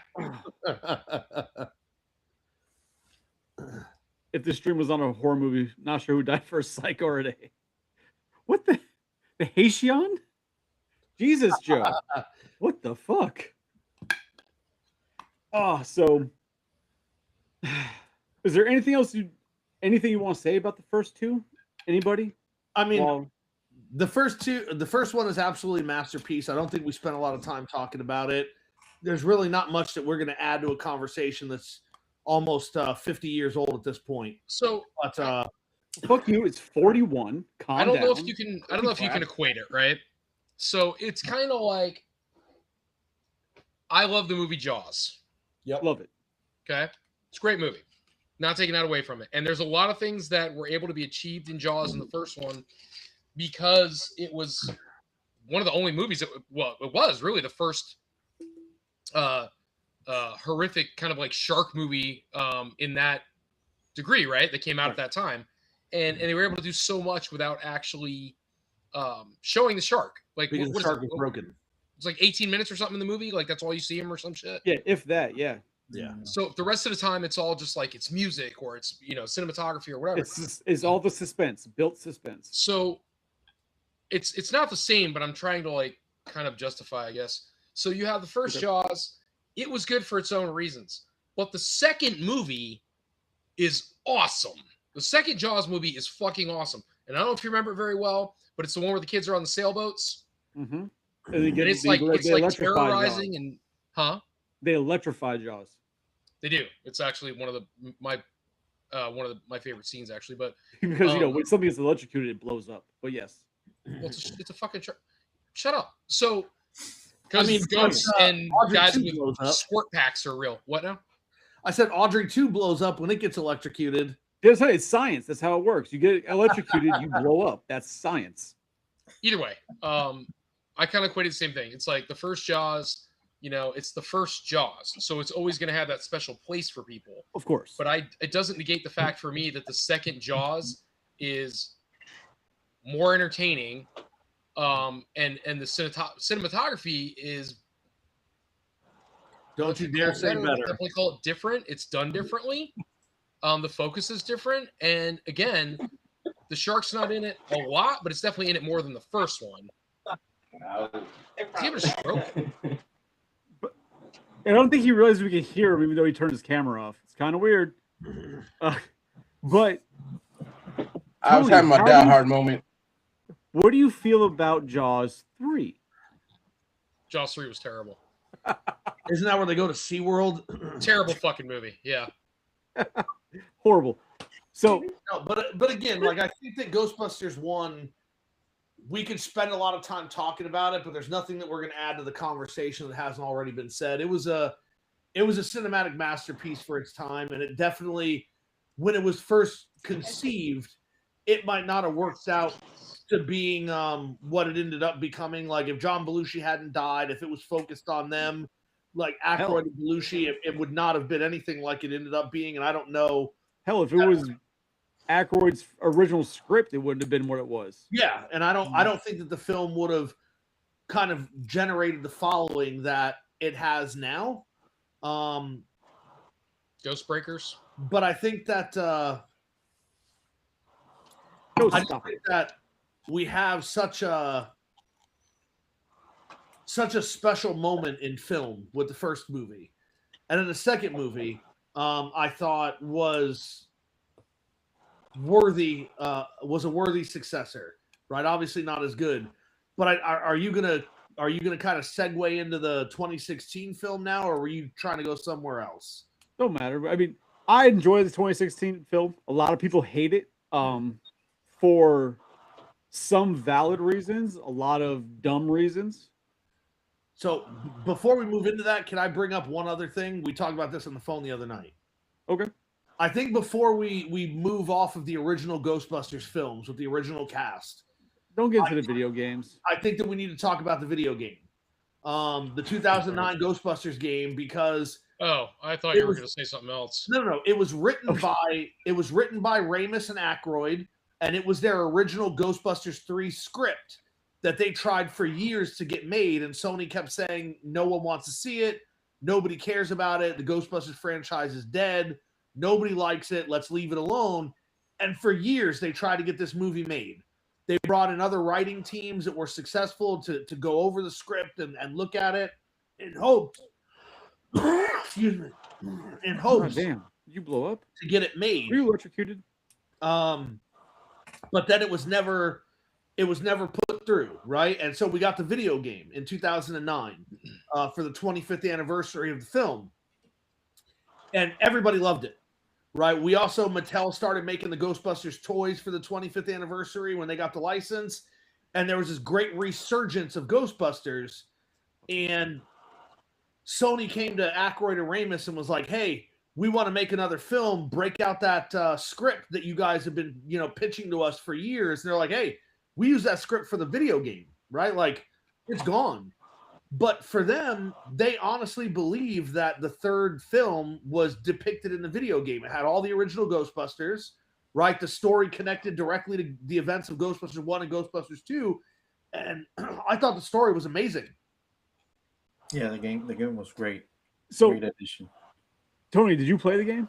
If this stream was on a horror movie, not sure who died first, Psycho or the what the Haitian? Jesus, Joe. What the fuck? Oh, so is there anything else you want to say about the first two? Anybody? I mean, the first one is absolutely a masterpiece. I don't think we spent a lot of time talking about it. There's really not much that we're going to add to a conversation that's almost 50 years old at this point. So, but fuck you. It's 41. I don't know if you can equate it, right? So it's kind of like I love the movie Jaws. Yep, love it. Okay, it's a great movie. Not taking that away from it. And there's a lot of things that were able to be achieved in Jaws in the first one because it was one of the only movies it was really the first horrific kind of like shark movie in that degree, right? That came out at that time. And they were able to do so much without actually showing the shark. Like because the shark was broken. It's like 18 minutes or something in the movie. Like that's all you see him or some shit. Yeah, if that, yeah. Yeah. So the rest of the time, it's all just like it's music or it's cinematography or whatever. It's all the suspense, built suspense. So it's not the same, but I'm trying to like kind of justify, I guess. So you have the first Jaws. It was good for its own reasons, but the second movie is awesome. The second Jaws movie is fucking awesome, and I don't know if you remember it very well, but it's the one where the kids are on the sailboats. Mm-hmm. And it's like terrorizing Jaws. They electrify Jaws. They do. It's actually one of my favorite scenes, actually. But because when something is electrocuted, it blows up. But yes, well, it's a fucking shut up. So, because ghosts and guys with squirt packs are real. What now? I said Audrey 2 blows up when it gets electrocuted. It's science. That's how it works. You get electrocuted, you blow up. That's science. Either way, I kind of equated the same thing. It's like the first Jaws. It's the first Jaws, so it's always going to have that special place for people. Of course. But it doesn't negate the fact for me that the second Jaws is more entertaining, and the cinematography is. Don't you dare say better. Definitely call it different. It's done differently. The focus is different, and again, the shark's not in it a lot, but it's definitely in it more than the first one. Is he having a stroke? I don't think he realized we could hear him, even though he turned his camera off. It's kind of weird. But I was having my Die Hard moment. What do you feel about Jaws 3? Jaws 3 was terrible. Isn't that where they go to SeaWorld? Terrible fucking movie. Yeah. Horrible. So, no, but again, like I think that Ghostbusters 1 we could spend a lot of time talking about it, but there's nothing that we're going to add to the conversation that hasn't already been said. It was a cinematic masterpiece for its time, and it definitely, when it was first conceived, it might not have worked out to being what it ended up becoming. Like if John Belushi hadn't died, if it was focused on them, like Aykroyd and Belushi, it would not have been anything like it ended up being. And I don't know. Hell, if it was Aykroyd's original script, it wouldn't have been what it was. Yeah, and I don't think that the film would have kind of generated the following that it has now. Ghostbreakers. But I think that that we have such a special moment in film with the first movie, and then the second movie, I thought was a worthy successor. Right? Obviously not as good, but are you gonna kind of segue into the 2016 film now, or were you trying to go somewhere else? Don't matter. I mean, I enjoy the 2016 film. A lot of people hate it for some valid reasons, a lot of dumb reasons. So before we move into that, can I bring up one other thing? We talked about this on the phone the other night. Okay. I think before we move off of the original Ghostbusters films with the original cast. Don't get into the video games. I think that we need to talk about the video game. The 2009 Ghostbusters game, because oh, I thought you were going to say something else. No. It was written by Ramis and Aykroyd, and it was their original Ghostbusters 3 script that they tried for years to get made, and Sony kept saying no one wants to see it, nobody cares about it, the Ghostbusters franchise is dead, nobody likes it, let's leave it alone. And for years they tried to get this movie made. They brought in other writing teams that were successful to go over the script and look at it in hopes excuse me, in hopes damn, you blow up to get it made. Were you electrocuted? But then it was never put through, right? And so we got the video game in 2009 for the 25th anniversary of the film, and everybody loved it, right? We also, Mattel started making the Ghostbusters toys for the 25th anniversary when they got the license, and there was this great resurgence of Ghostbusters, and Sony came to Aykroyd and Ramis and was like, hey, we want to make another film, break out that script that you guys have been, pitching to us for years. And they're like, hey, we use that script for the video game, right? Like, it's gone. But for them, they honestly believe that the third film was depicted in the video game. It had all the original Ghostbusters, right? The story connected directly to the events of Ghostbusters 1 and Ghostbusters 2. And I thought the story was amazing. Yeah, the game was great. So, great addition. Tony, did you play the game?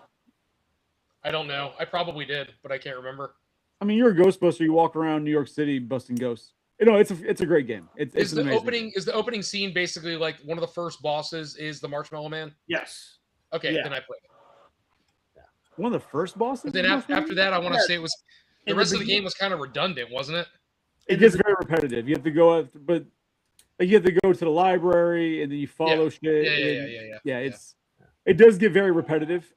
I don't know. I probably did, but I can't remember. I mean, you're a Ghostbuster. You walk around New York City busting ghosts. It's a great game. It's the amazing. Is the opening scene basically like one of the first bosses is the Marshmallow Man? Yes. Okay, then I played it. Yeah. One of the first bosses. But then after that, I want to say it was the rest of the game was kind of redundant, wasn't it? It gets very repetitive. You have to go out, but you have to go to the library and then you follow shit. Yeah. It does get very repetitive.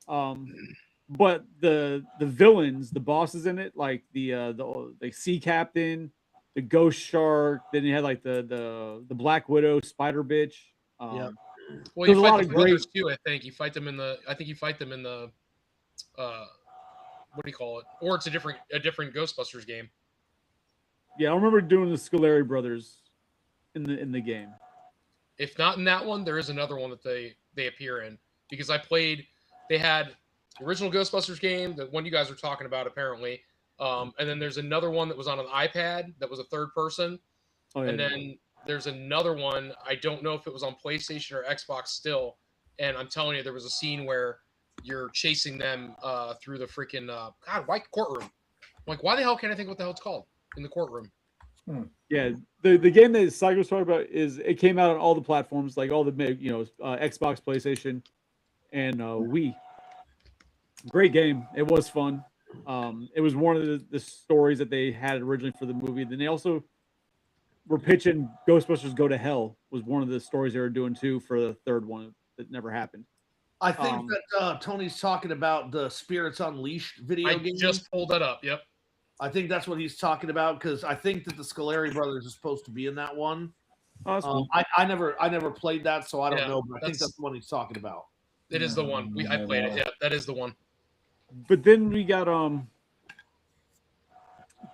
But the villains, the bosses in it, like the sea captain, the ghost shark, then you had like the Black Widow, Spider Bitch. Well, you fight the brothers too. I think you fight them in the. What do you call it? Or it's a different Ghostbusters game. Yeah, I remember doing the Scoleri brothers in the game. If not in that one, there is another one that they appear in, because I played. They had the original Ghostbusters game, the one you guys were talking about apparently, and then there's another one that was on an iPad that was a third person, and then there's another one. I don't know if it was on PlayStation or Xbox still, and I'm telling you, there was a scene where you're chasing them through the freaking why courtroom? Like, why the hell can't I think what the hell it's called in the courtroom? Yeah, the game that Psycho was talking about it came out on all the platforms, like all the Xbox, PlayStation, and Wii. Great game. It was fun. It was one of the stories that they had originally for the movie. Then they also were pitching Ghostbusters Go to Hell was one of the stories they were doing too for the third one that never happened. I think that Tony's talking about the Spirits Unleashed video game. I just pulled that up. Yep. I think that's what he's talking about because I think that the Scolari brothers are supposed to be in that one. Oh, that's cool. I never played that, so I don't Yeah, know. But I think that's the one he's talking about. It is the one. I played it. Yeah, that is the one. But then we got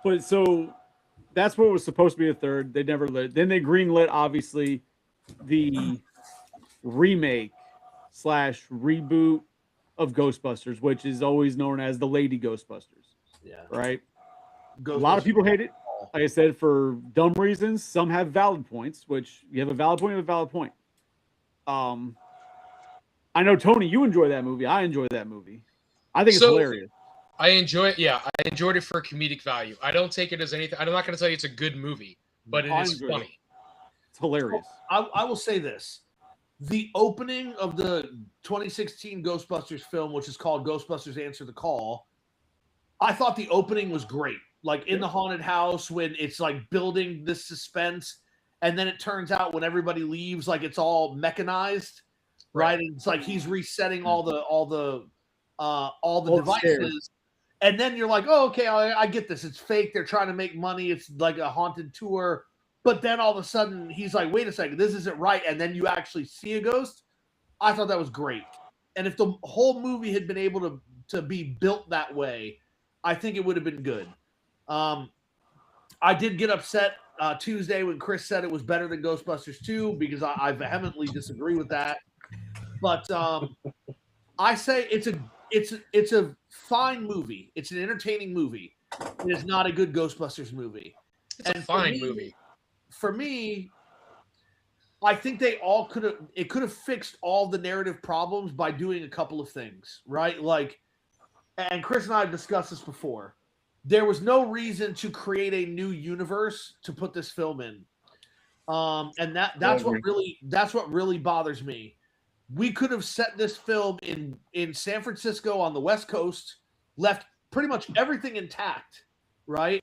But so that's what was supposed to be a third. They never lit. Then they greenlit obviously the remake / reboot of Ghostbusters, which is always known as the Lady Ghostbusters. Yeah. Right. A lot of people hate it. Like I said, for dumb reasons. Some have valid points, which you have a valid point, you have a valid point. I know, Tony, you enjoy that movie. I enjoy that movie. I think it's hilarious. I enjoy it. Yeah, I enjoyed it for comedic value. I don't take it as anything. I'm not going to tell you it's a good movie, but it is funny. It's hilarious. I will say this. The opening of the 2016 Ghostbusters film, which is called Ghostbusters Answer the Call, I thought the opening was great. Like in the haunted house when it's like building this suspense, and then it turns out when everybody leaves, like it's all mechanized, right? And it's like he's resetting all the devices, and then you're like, oh, okay, I get this. It's fake. They're trying to make money. It's like a haunted tour. But then all of a sudden he's like, wait a second, this isn't right. And then you actually see a ghost. I thought that was great. And if the whole movie had been able to be built that way, I think it would have been good. I did get upset Tuesday when Chris said it was better than Ghostbusters 2 because I vehemently disagree with that. But I say it's a fine movie. It's an entertaining movie. It is not a good Ghostbusters movie. It's a fine movie. For me, I think it could have fixed all the narrative problems by doing a couple of things, right? Like, and Chris and I have discussed this before. There was no reason to create a new universe to put this film in. And that's what really bothers me. We could have set this film in San Francisco on the West Coast, left pretty much everything intact, right?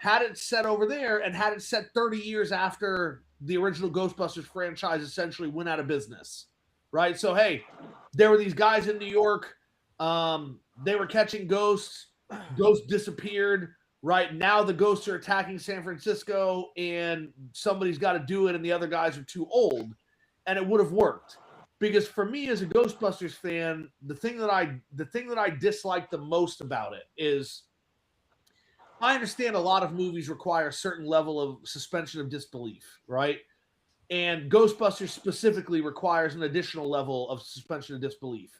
Had it set over there and had it set 30 years after the original Ghostbusters franchise essentially went out of business, right? So, hey, there were these guys in New York. They were catching ghosts. Ghosts disappeared, right? Now the ghosts are attacking San Francisco and somebody's got to do it and the other guys are too old. And it would have worked. Because for me as a Ghostbusters fan, the thing that I dislike the most about it is I understand a lot of movies require a certain level of suspension of disbelief, right? And Ghostbusters specifically requires an additional level of suspension of disbelief.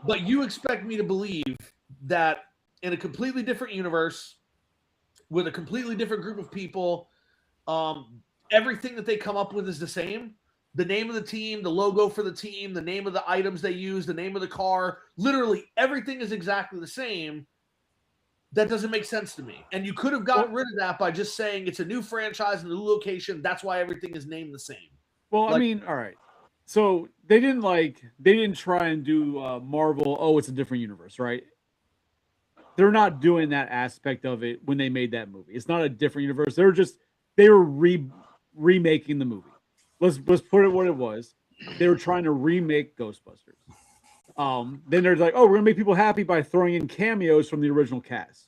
But you expect me to believe that in a completely different universe, with a completely different group of people, everything that they come up with is the same. The name of the team, the logo for the team, the name of the items they use, the name of the car, literally everything is exactly the same. That doesn't make sense to me. And you could have gotten rid of that by just saying it's a new franchise, a new location. That's why everything is named the same. Well, I mean, all right. So they didn't try and do Marvel. Oh, it's a different universe, right? They're not doing that aspect of it when they made that movie. It's not a different universe. They were remaking the movie. Let's put it what it was. They were trying to remake Ghostbusters. Then they're like, oh, we're gonna make people happy by throwing in cameos from the original cast,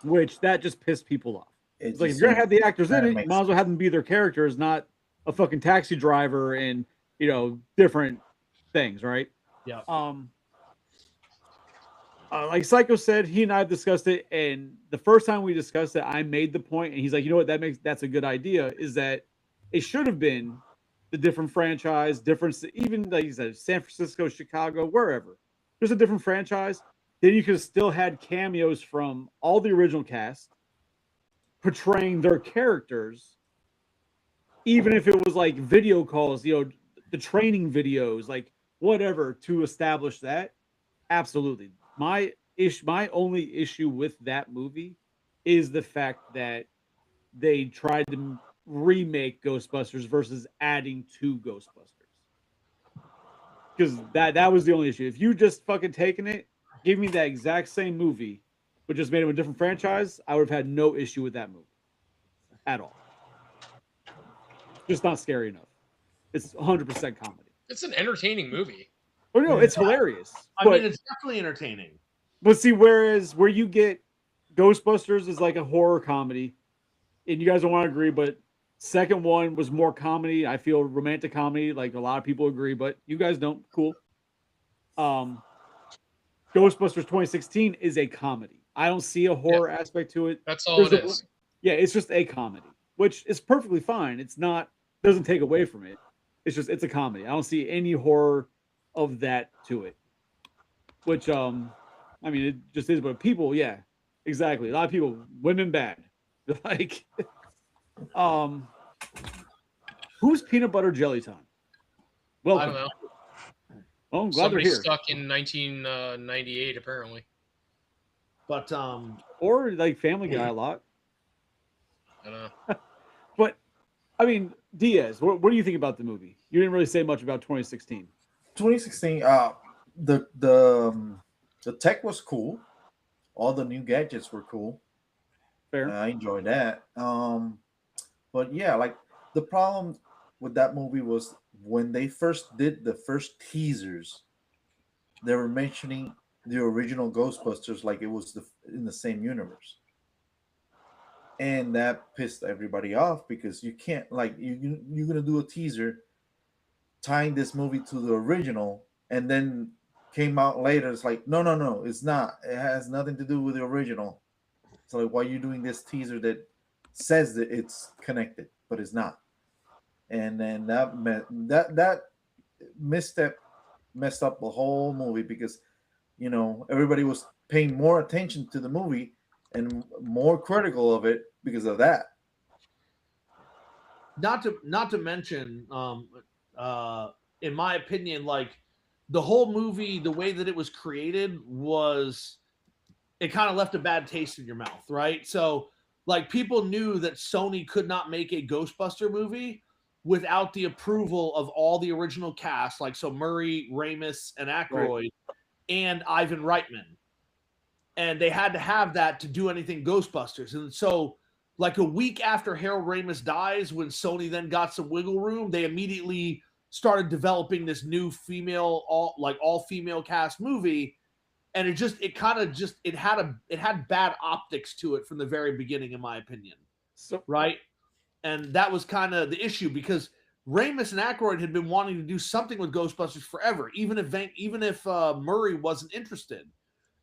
which that just pissed people off. It's like if you're gonna have the actors in it, you might as well have them be their characters, not a fucking taxi driver and different things, right? Yeah. Like Psycho said, he and I discussed it, and the first time we discussed it, I made the point, and he's like, you know what, that's a good idea, is that it should have been the different franchise, even like you said, San Francisco, Chicago, wherever. There's a different franchise. Then you could have still had cameos from all the original cast portraying their characters, even if it was like video calls, the training videos, like whatever, to establish that. Absolutely. My only issue with that movie is the fact that they tried to remake Ghostbusters versus adding to Ghostbusters. Because that was the only issue. If you just fucking taken it, give me that exact same movie, but just made it a different franchise, I would have had no issue with that movie at all. Just not scary enough. It's 100% comedy. It's an entertaining movie. Oh no, it's hilarious. I mean, it's definitely entertaining. But see, whereas where you get Ghostbusters is like a horror comedy, and you guys don't want to agree, but second one was more comedy. I feel romantic comedy, like a lot of people agree, but you guys don't. Cool. Um, Ghostbusters 2016 is a comedy. I don't see a horror aspect to it. That's all it is. Yeah, it's just a comedy, which is perfectly fine. It's not doesn't take away from it. It's a comedy. I don't see any horror of that to it. Which I mean it just is, but people, yeah, exactly. A lot of people, women bad. Like who's peanut butter jelly time? Well, I don't know. Oh, I'm glad they're here. Stuck in 1998, apparently. But or like Family Guy a lot. I don't know. But I mean, Diaz, what do you think about the movie? You didn't really say much about 2016. 2016, the tech was cool. All the new gadgets were cool. Fair. I enjoyed that. But yeah, like the problem with that movie was when they first did the first teasers, they were mentioning the original Ghostbusters like it was in the same universe. And that pissed everybody off because you can't like you're gonna do a teaser tying this movie to the original, and then came out later. It's like no, it's not. It has nothing to do with the original. So like, why are you doing this teaser that says that it's connected, but it's not? And then that misstep messed up the whole movie because everybody was paying more attention to the movie and more critical of it because of that. Not to mention, in my opinion, like the whole movie, the way that it was created was, it kind of left a bad taste in your mouth, right? So like people knew that Sony could not make a Ghostbuster movie without the approval of all the original cast, like so Murray, Ramis, and Aykroyd, right, and Ivan Reitman. And they had to have that to do anything Ghostbusters. And so like a week after Harold Ramis dies, when Sony then got some wiggle room, they immediately started developing this new all female cast movie. And it had bad optics to it from the very beginning, in my opinion. So right. And that was kind of the issue because Ramis and Aykroyd had been wanting to do something with Ghostbusters forever, even if Murray wasn't interested.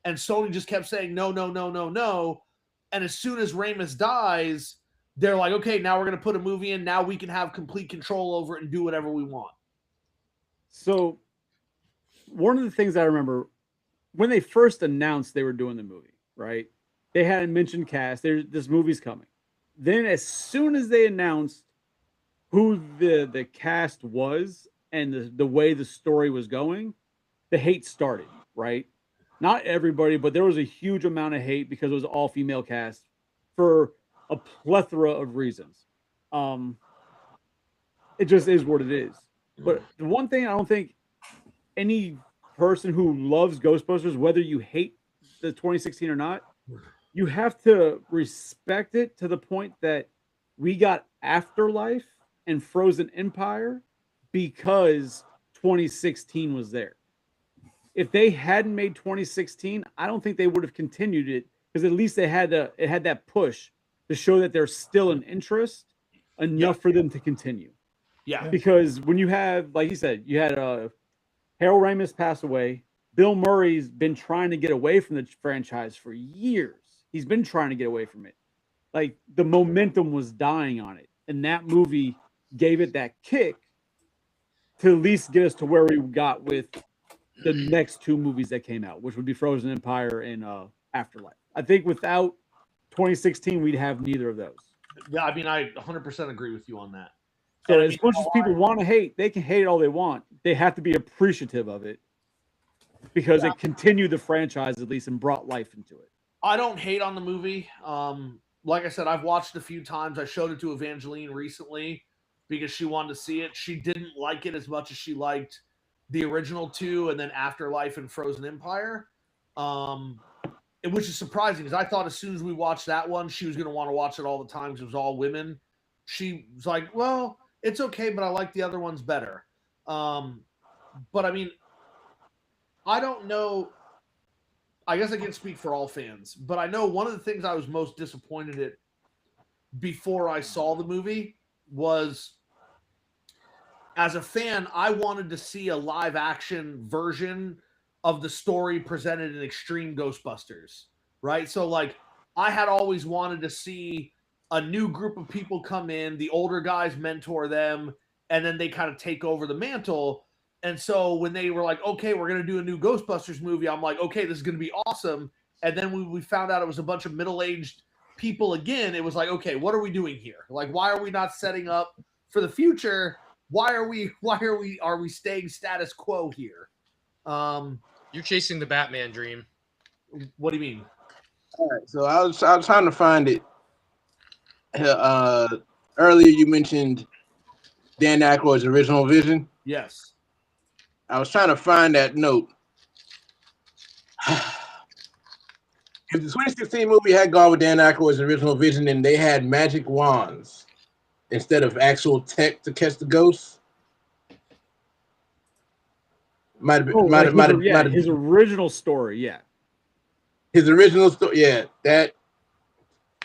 And Sony just kept saying, no. And as soon as Ramis dies, they're like, okay, now we're going to put a movie in. Now we can have complete control over it and do whatever we want. So one of the things I remember when they first announced they were doing the movie, right? They hadn't mentioned cast. This movie's coming. Then as soon as they announced who the cast was and the way the story was going, the hate started, right? Not everybody, but there was a huge amount of hate because it was all female cast for a plethora of reasons. It just is what it is. But the one thing I don't think any person who loves Ghostbusters, whether you hate the 2016 or not, you have to respect it to the point that we got Afterlife and Frozen Empire because 2016 was there. If they hadn't made 2016, I don't think they would have continued it because at least it had that push to show that there's still an interest enough for them to continue. Yeah. Because when you have, like you said, you had Harold Ramis pass away. Bill Murray's been trying to get away from the franchise for years. He's been trying to get away from it. Like the momentum was dying on it. And that movie gave it that kick to at least get us to where we got with the next two movies that came out, which would be Frozen Empire and Afterlife. I think without 2016, we'd have neither of those. Yeah, I mean, I 100% agree with you on that. So as much as people want to hate, they can hate it all they want. They have to be appreciative of it because it continued the franchise at least and brought life into it. I don't hate on the movie. Like I said, I've watched it a few times. I showed it to Evangeline recently because she wanted to see it. She didn't like it as much as she liked the original two and then Afterlife and Frozen Empire, which is surprising because I thought as soon as we watched that one, she was going to want to watch it all the time because it was all women. She was like, well, it's okay, but I like the other ones better. But I mean, I don't know. I guess I can't speak for all fans, but I know one of the things I was most disappointed at before I saw the movie was, as a fan, I wanted to see a live action version of the story presented in Extreme Ghostbusters, right? So like I had always wanted to see a new group of people come in, the older guys mentor them, and then they kind of take over the mantle. And so when they were like, okay, we're going to do a new Ghostbusters movie, I'm like, okay, this is going to be awesome. And then when we found out it was a bunch of middle-aged people again, it was like, okay, what are we doing here? Like, why are we not setting up for the future? Are we staying status quo here? You're chasing the Batman dream. What do you mean? All right, so I was trying to find it. Earlier you mentioned Dan Aykroyd's original vision. Yes. I was trying to find that note. If the 2016 movie had gone with Dan Aykroyd's original vision and they had magic wands instead of actual tech to catch the ghosts, his original story, yeah. His original story, yeah, that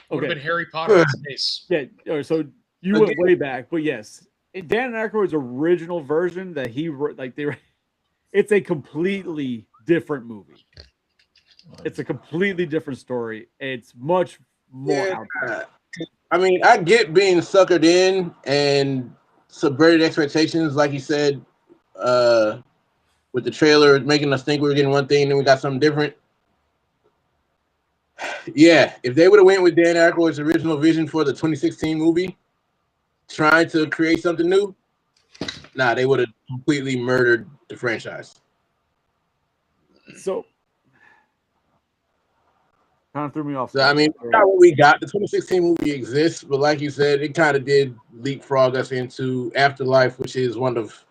would have been Harry Potter in space. Yeah, so you went way back, but yes, Dan Aykroyd's original version that he it's a completely different movie. It's a completely different story. It's much more out there. I mean, I get being suckered in and subverted expectations, like you said, with the trailer making us think we were getting one thing and then we got something different. Yeah, if they would have went with Dan Aykroyd's original vision for the 2016 movie, trying to create something new, they would have completely murdered the franchise. So, kind of threw me off. So, I mean, that's not what we got. The 2016 movie exists, but like you said, it kind of did leapfrog us into Afterlife, which is one of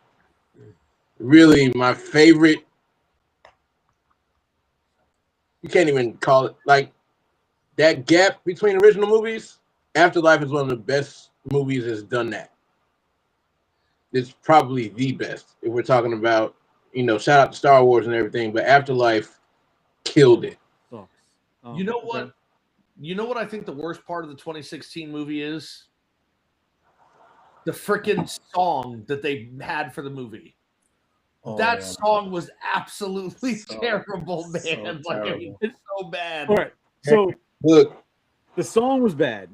really my favorite. You can't even call it like that gap between original movies. Afterlife is one of the best movies that's done that. It's probably the best if we're talking about, shout out to Star Wars and everything, but Afterlife killed it. You know what? You know what I think the worst part of the 2016 movie is? The freaking song that they had for the movie. That song was absolutely terrible, man. So terrible. It's so bad. All right. So look, the song was bad.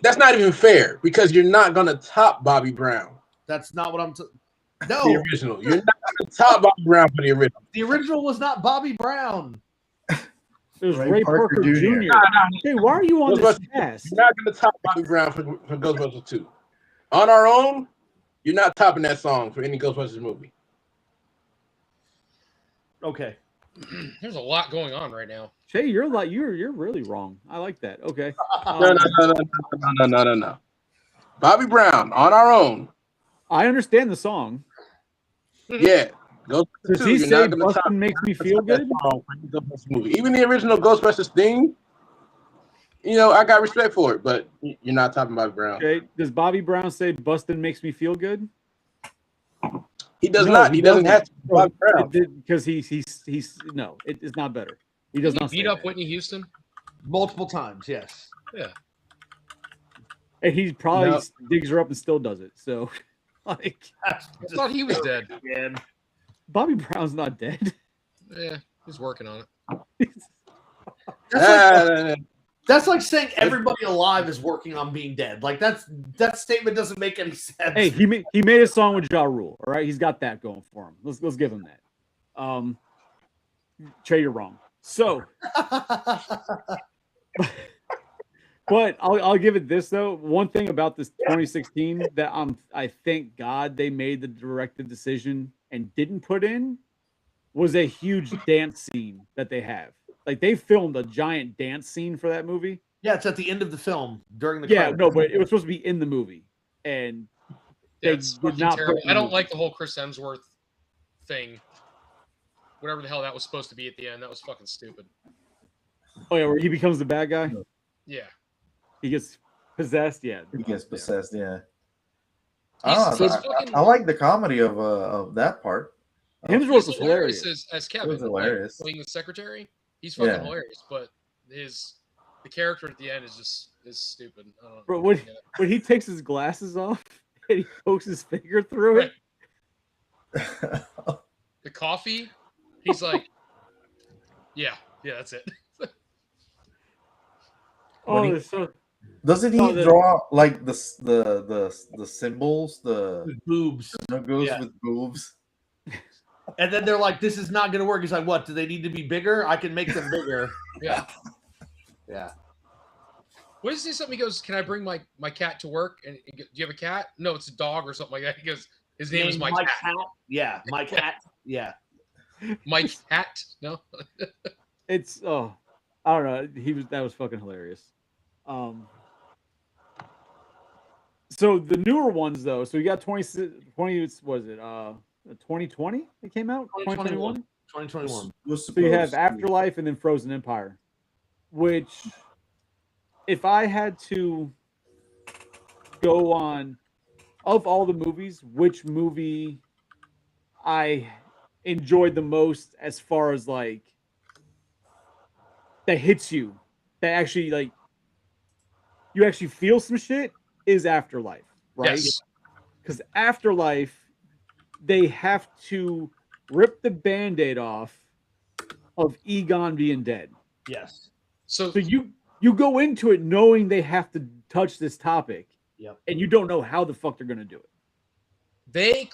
That's not even fair because you're not gonna top Bobby Brown. That's not what I'm. No, the original. You're not gonna top Bobby Brown for the original. The original was not Bobby Brown. It was Ray Parker Jr. Hey, why are you on this cast? You're not gonna top Bobby Brown for Ghostbusters 2. On our own, you're not topping that song for any Ghostbusters movie. Okay. There's a lot going on right now. Shay, you're really wrong. I like that. Okay. No. Bobby Brown on our own. I understand the song. Yeah. Does he say Bustin' makes me feel good? Even the original Ghostbusters theme, I got respect for it, but you're not topping Bobby Brown. Okay. Does Bobby Brown say Bustin' makes me feel good? He does not. He doesn't have to. Bobby Brown. Because he's no, it's not better. He does not beat up Whitney Houston multiple times. Yes. Yeah. And he probably digs her up and still does it. So, I thought he was dead. Man. Bobby Brown's not dead. Yeah, he's working on it. That's like saying everybody alive is working on being dead. Like that statement doesn't make any sense. Hey, he made a song with Ja Rule. All right, he's got that going for him. Let's give him that. Trey, you're wrong. So, but I'll give it this though. One thing about this 2016 that I thank God they made the directed decision and didn't put in was a huge dance scene that they have. Like they filmed a giant dance scene for that movie. Yeah, it's at the end of the film during the credits. No, but it was supposed to be in the movie, and they did not. I don't like the whole Chris Hemsworth thing. Whatever the hell that was supposed to be at the end, that was fucking stupid. Oh yeah, where he becomes the bad guy. Yeah, he gets possessed. Yeah, he gets possessed. Yeah. I like the comedy of that part. Hemsworth was hilarious as Kevin, hilarious. Playing the secretary. He's fucking hilarious, but the character at the end is stupid. I don't know. Bro, when he takes his glasses off and he pokes his finger through it. The coffee, he's like, yeah, that's it. Doesn't he draw like the symbols, the boobs? Goes with boobs. And then they're like, "This is not going to work." He's like, "What? Do they need to be bigger? I can make them bigger." Yeah. What does he say? Something? He goes, "Can I bring my cat to work?" And he goes, "Do you have a cat?" "No, it's a dog or something like that." He goes, "His name is my cat." Yeah, my cat. Yeah, my cat. No, it's I don't know. That was fucking hilarious. So the newer ones though. So you got 20. Was it 2020? It came out 2021. 2021. So you have Afterlife and then Frozen Empire, which, if I had to go on, of all the movies, which movie I enjoyed the most as far as like that hits you, that actually like you actually feel some shit, is Afterlife, right? Yes. Because Afterlife, they have to rip the Band-Aid off of Egon being dead. Yes. So you go into it knowing they have to touch this topic. Yep. And you don't know how the fuck they're going to do it. They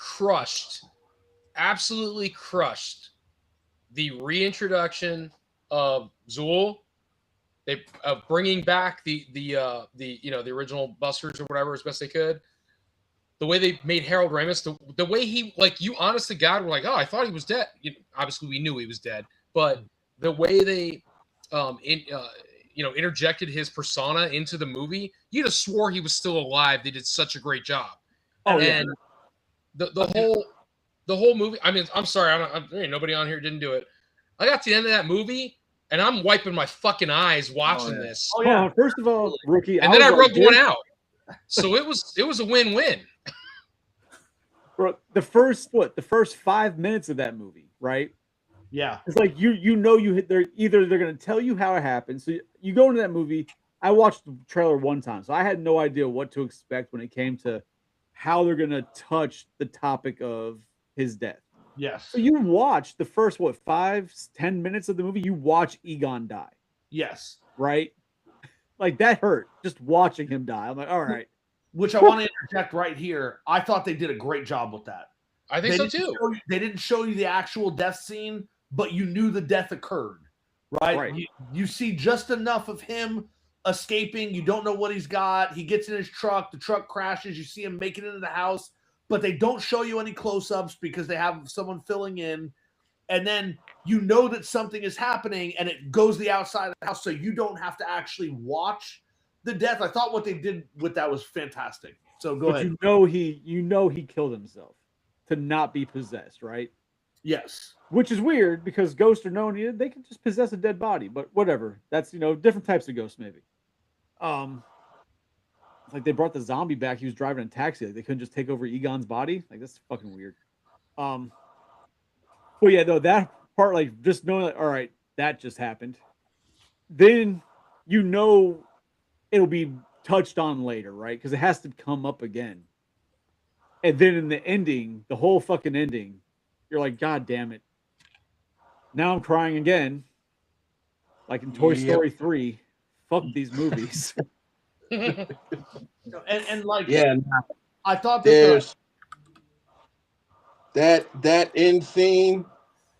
absolutely crushed the reintroduction of Zool. They bringing back the original Busters or whatever as best they could. The way they made Harold Ramis, the way he, like, you honest to God were like, oh, I thought he was dead. Obviously we knew he was dead, but the way they interjected his persona into the movie, you'd have swore he was still alive. They did such a great job. Oh, and the whole movie. I mean, I'm sorry, nobody on here didn't do it. I got to the end of that movie and I'm wiping my fucking eyes watching this. Oh yeah. First of all, rookie, and then I rubbed one out. So it was a win-win. Bro, the first 5 minutes of that movie, right? Yeah. It's like they're going to tell you how it happened. So you go into that movie. I watched the trailer one time, so I had no idea what to expect when it came to how they're going to touch the topic of his death. Yes. So you watch the first 5-10 minutes of the movie, you watch Egon die. Yes. Right? Like that hurt just watching him die. I'm like, all right. Which I want to interject right here. I thought they did a great job with that. I think so too. They didn't show you the actual death scene, but you knew the death occurred, right? You see just enough of him escaping. You don't know what he's got. He gets in his truck. The truck crashes. You see him make it into the house, but they don't show you any close-ups because they have someone filling in. And then you know that something is happening, and it goes the outside of the house, so you don't have to actually watch the death. I thought what they did with that was fantastic. So go ahead. You know he killed himself to not be possessed, right? Yes. Which is weird because ghosts are known, they can just possess a dead body, but whatever. That's, different types of ghosts maybe. It's like they brought the zombie back. He was driving a taxi. Like they couldn't just take over Egon's body. Like that's fucking weird. Well, yeah, though that part, like just knowing that, all right, that just happened. Then it'll be touched on later, right? Because it has to come up again. And then in the ending, the whole fucking ending, you're like, God damn it. Now I'm crying again. Like in Toy Story 3. Fuck these movies. and like, yeah, I thought there's that end scene.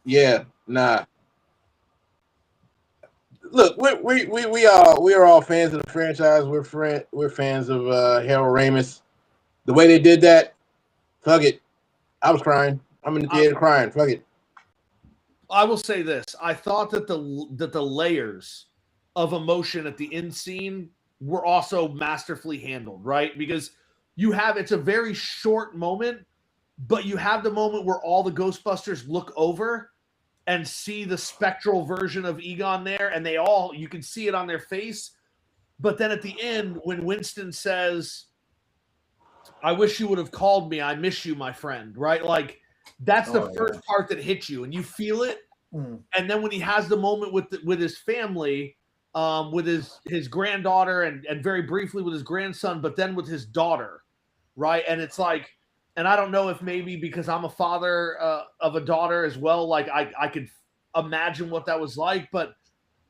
Yeah, nah. Look, we are all fans of the franchise. We're fans of Harold Ramis. The way they did that, fuck it. I was crying. I'm in the theater crying. Fuck it. I will say this: I thought that the layers of emotion at the end scene were also masterfully handled, right? Because it's a very short moment, but you have the moment where all the Ghostbusters look over and see the spectral version of Egon there, and you can see it on their face. But then at the end, when Winston says, I wish you would have called me, I miss you, my friend, right? Like, that's the first part that hits you, and you feel it, And then when he has the moment with his family, with his granddaughter and very briefly with his grandson, but then with his daughter, right? And it's like, and I don't know if maybe because I'm a father of a daughter as well, like I could imagine what that was like, but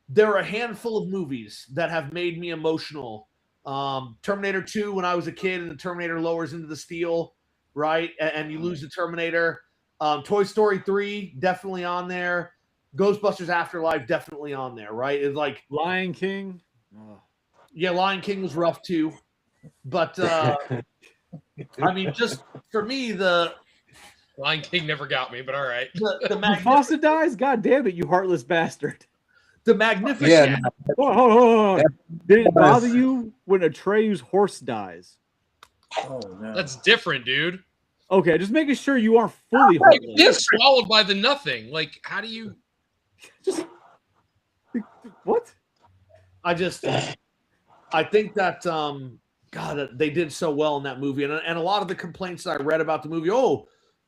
there are a handful of movies that have made me emotional. Terminator 2, when I was a kid and the Terminator lowers into the steel, right? And you lose the Terminator. Toy Story 3, definitely on there. Ghostbusters Afterlife, definitely on there, right? It's like Lion King. Yeah, Lion King was rough too. But I mean, just for me, the Lion King never got me, but all right. The Mufasa dies? God damn it, you heartless bastard. The Magnificent. Yeah. Hold on. Did it bother you when Atreyu's horse dies? Oh no. That's different, dude. Okay, just making sure you aren't fully Like, heartless. get swallowed by the nothing. Like, how do you Just what? I think that God, they did so well in that movie, and a lot of the complaints that I read about the movie,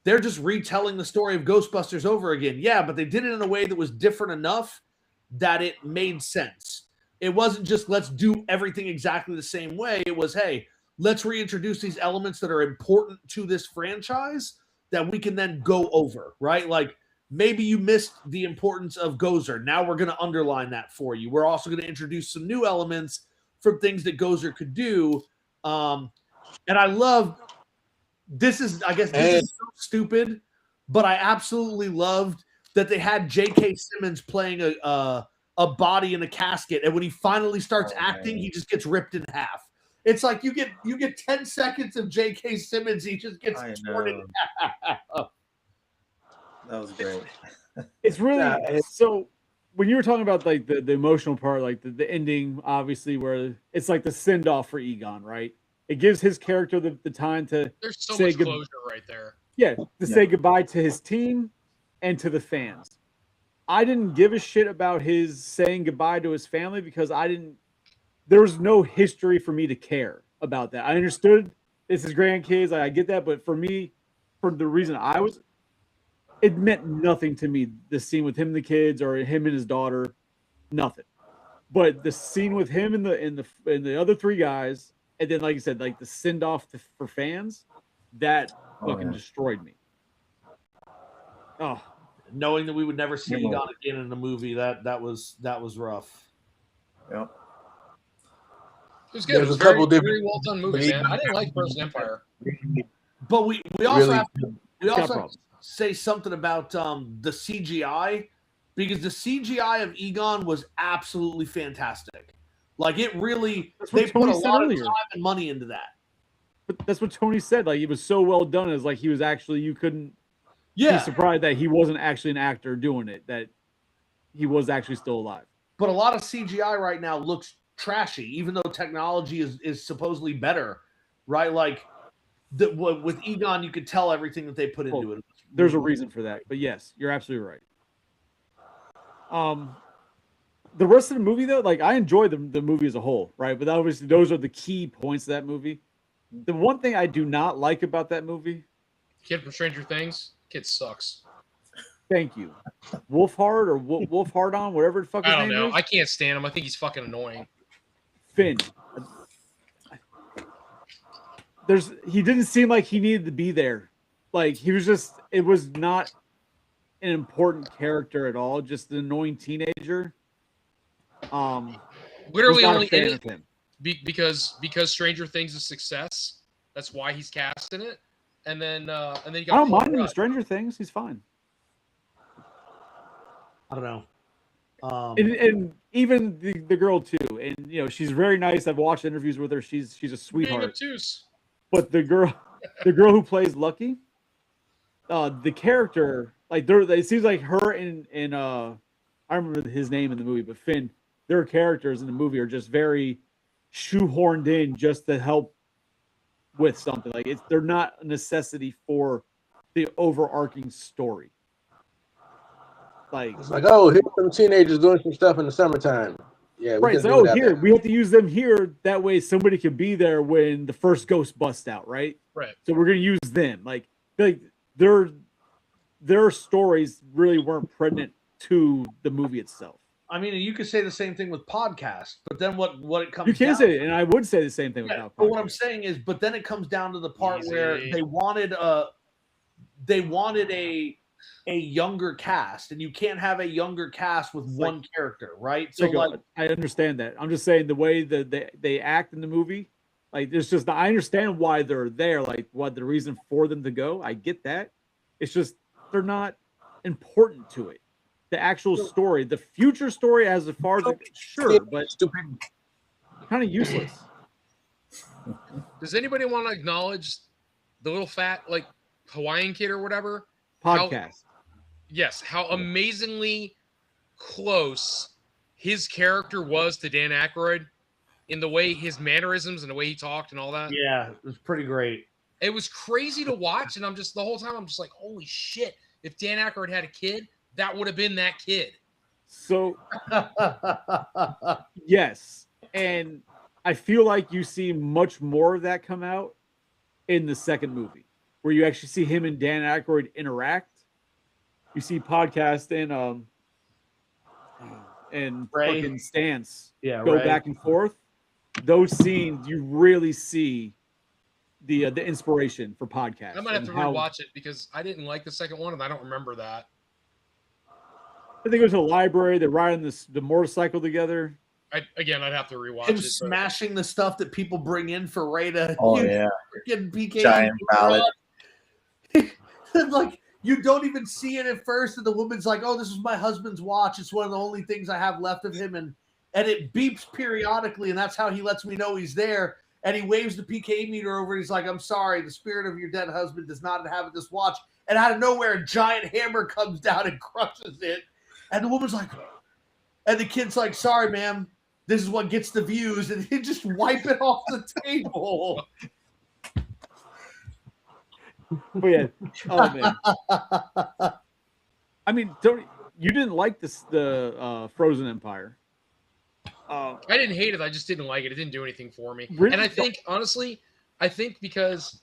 they're just retelling the story of Ghostbusters over again. Yeah, but they did it in a way that was different enough that it made sense. It wasn't just let's do everything exactly the same way. It was, hey, let's reintroduce these elements that are important to this franchise that we can then go over, right? Like maybe you missed the importance of Gozer. Now we're going to underline that for you. We're also going to introduce some new elements from things that Gozer could do. And I love this is so stupid, but I absolutely loved that they had J.K. Simmons playing a body in a casket, and when he finally starts acting, he just gets ripped in half. It's like you get 10 seconds of J.K. Simmons, he just gets torn in half. That was great. It's really so when you were talking about like the emotional part, like the ending, obviously, where it's like the send off for Egon, right? It gives his character the time to there's so say much closure right there. Yeah, say goodbye to his team and to the fans. I didn't give a shit about his saying goodbye to his family because there was no history for me to care about that. I understood it's his grandkids, I get that, but for me, for the reason it meant nothing to me, the scene with him and the kids or him and his daughter, nothing. But the scene with him and the other three guys, and then like you said, like the send off for fans, that fucking destroyed me. Oh, knowing that we would never see Egon again in the movie, that was rough. Yep. It was good. It was a couple very well done movie, man. I didn't like Frozen Empire. But we also have to say something about the CGI, because the CGI of Egon was absolutely fantastic. Like it really, they put a lot of time and money into that. But that's what Tony said. Like it was so well done. It's like he was actually, you couldn't be surprised that he wasn't actually an actor doing it, that he was actually still alive. But a lot of CGI right now looks trashy, even though technology is supposedly better, right? Like with Egon, you could tell everything that they put into it. There's a reason for that, but yes, you're absolutely right. The rest of the movie, though, like I enjoyed the movie as a whole, right? But obviously, those are the key points of that movie. The one thing I do not like about that movie, Kid from Stranger Things, kid sucks. Thank you, Wolfhard or Wolfhardon, whatever the fuck his name is. I don't know. I can't stand him. I think he's fucking annoying. Finn. He didn't seem like he needed to be there. Like he was just, it was not an important character at all. Just an annoying teenager. Literally only in it because Stranger Things is success. That's why he's cast in it. And then you got I don't mind him in Stranger Things. He's fine. I don't know. And even the girl too, and you know she's very nice. I've watched interviews with her. She's a sweetheart. But the girl who plays Lucky, the character, like it seems like her and I remember his name in the movie, but Finn, their characters in the movie are just very shoehorned in just to help with something. Like they're not a necessity for the overarching story. Like it's like, oh, here's some teenagers doing some stuff in the summertime. Yeah, right. So here we have to use them here. That way, somebody can be there when the first ghost busts out. Right. Right. So we're gonna use them. Like their stories really weren't pregnant to the movie itself. I mean, you could say the same thing with podcasts, but then what it comes you can down say it, and I would say the same thing yeah, about podcasts. But what I'm saying is, but then it comes down to the part where they wanted a younger cast, and you can't have a younger cast with one character, right? So I understand that. I'm just saying the way that they act in the movie, like there's just I understand why they're there, like what the reason for them to go. I get that. It's just they're not important to it. The actual story, the future story, as far as sure, but kind of useless. Does anybody want to acknowledge the little fat like Hawaiian kid or whatever podcast? How amazingly close his character was to Dan Aykroyd in the way his mannerisms and the way he talked and all that. Yeah, it was pretty great. It was crazy to watch, and I'm just the whole time I'm just like, holy shit! If Dan Aykroyd had a kid, that would have been that kid. So, yes, and I feel like you see much more of that come out in the second movie, where you actually see him and Dan Aykroyd interact. You see podcast and fucking Stance go back and forth. Those scenes, you really see the inspiration for podcasts. I might have to rewatch it because I didn't like the second one, and I don't remember that. I think it was a library. They're riding the motorcycle together. I'd have to rewatch him it. Smashing the stuff that people bring in for Ray to freaking PK giant mallet. Like you don't even see it at first, and the woman's like, "Oh, this is my husband's watch. It's one of the only things I have left of him," and it beeps periodically, and that's how he lets me know he's there. And he waves the PK meter over. And he's like, "I'm sorry, the spirit of your dead husband does not inhabit this watch." And out of nowhere, a giant hammer comes down and crushes it. And the woman's like, and the kid's like, "Sorry, ma'am. This is what gets the views," and he just wipe it off the table. But yeah, oh man. I mean, you didn't like the Frozen Empire? I didn't hate it. I just didn't like it. It didn't do anything for me. Really? And I think, honestly, because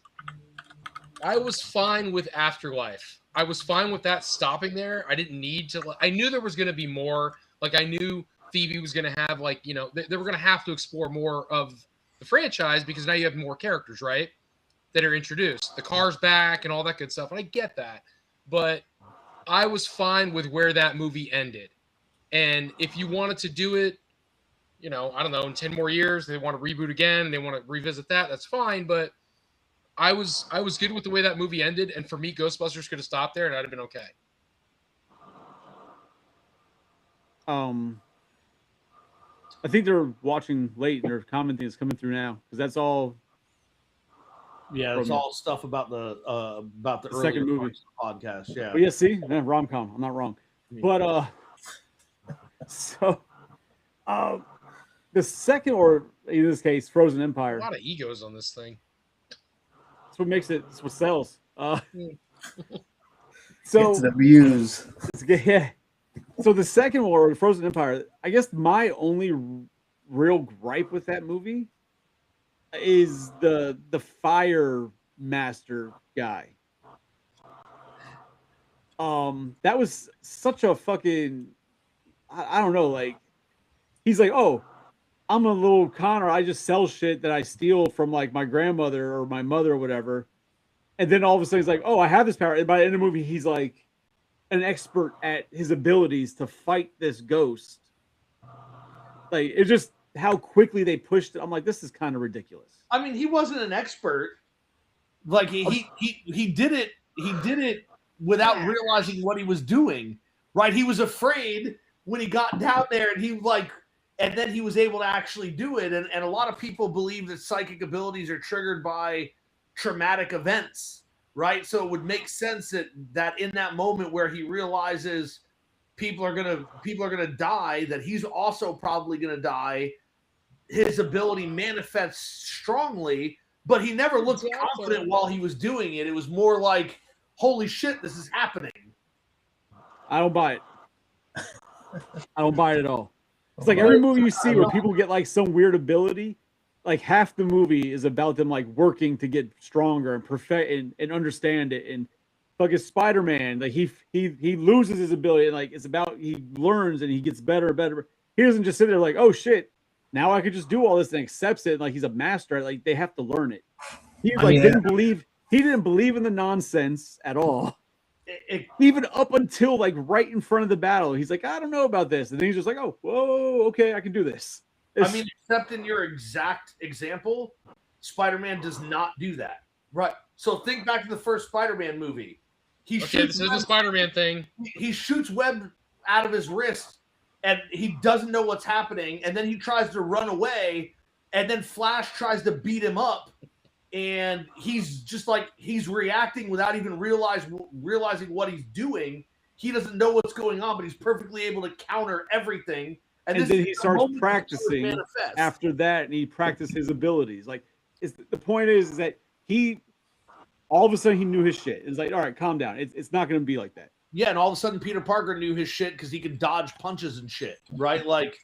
I was fine with Afterlife. I was fine with that stopping there. I didn't need to. I knew there was going to be more. Like I knew Phoebe was going to have they were going to have to explore more of the franchise because now you have more characters, right? That are introduced. The car's back and all that good stuff. And I get that. But I was fine with where that movie ended. And if you wanted to do it, I don't know, in 10 more years, they want to reboot again and they want to revisit that, that's fine. But I was good with the way that movie ended. And for me, Ghostbusters could have stopped there and I'd have been okay. I think they're watching late and they're commenting it's coming through now because that's all. Yeah, it's all stuff about the second movie podcast. Yeah. But yeah, see, rom-com. I'm not wrong. But the second, or in this case, Frozen Empire. A lot of egos on this thing. That's what makes it. It's what sells. So it's the views. Yeah. So the second one, or Frozen Empire, I guess my only real gripe with that movie is the fire master guy. That was such a fucking, I don't know, like he's like, "Oh, I'm a little conner. I just sell shit that I steal from like my grandmother or my mother or whatever." And then all of a sudden he's like, "Oh, I have this power." And by the end of the movie, he's like an expert at his abilities to fight this ghost. Like it's just how quickly they pushed it. I'm like, this is kind of ridiculous. I mean, he wasn't an expert. Like he did it. He did it without realizing what he was doing. Right? He was afraid when he got down there, and then he was able to actually do it. And a lot of people believe that psychic abilities are triggered by traumatic events. Right? So it would make sense that in that moment where he realizes people are gonna die, that he's also probably gonna die. His ability manifests strongly, but he never looked confident while he was doing it. It was more like, holy shit, this is happening. I don't buy it. I don't buy it at all. It's like every movie you see where people get like some weird ability, like half the movie is about them like working to get stronger and perfect and understand it. And fucking Spider-Man, like he loses his ability, and like it's about he learns and he gets better and better. He doesn't just sit there like, oh shit, now I could just do all this and accepts it. And like he's a master. Like they have to learn it. He didn't believe in the nonsense at all. Even up until like right in front of the battle, he's like, I don't know about this, and then he's just like, oh, whoa, okay, I can do this. Except in your exact example, Spider-Man does not do that. Right. So think back to the first Spider-Man movie. This is the Spider-Man thing. He shoots web out of his wrist, and he doesn't know what's happening, and then he tries to run away, and then Flash tries to beat him up, and he's just like he's reacting without even realizing what he's doing. He doesn't know what's going on, but he's perfectly able to counter everything. And then he starts practicing after that, and he practiced his abilities. Like, the point is that he all of a sudden he knew his shit. It's like, all right, calm down. It's not going to be like that. Yeah, and all of a sudden Peter Parker knew his shit because he could dodge punches and shit, right? Like,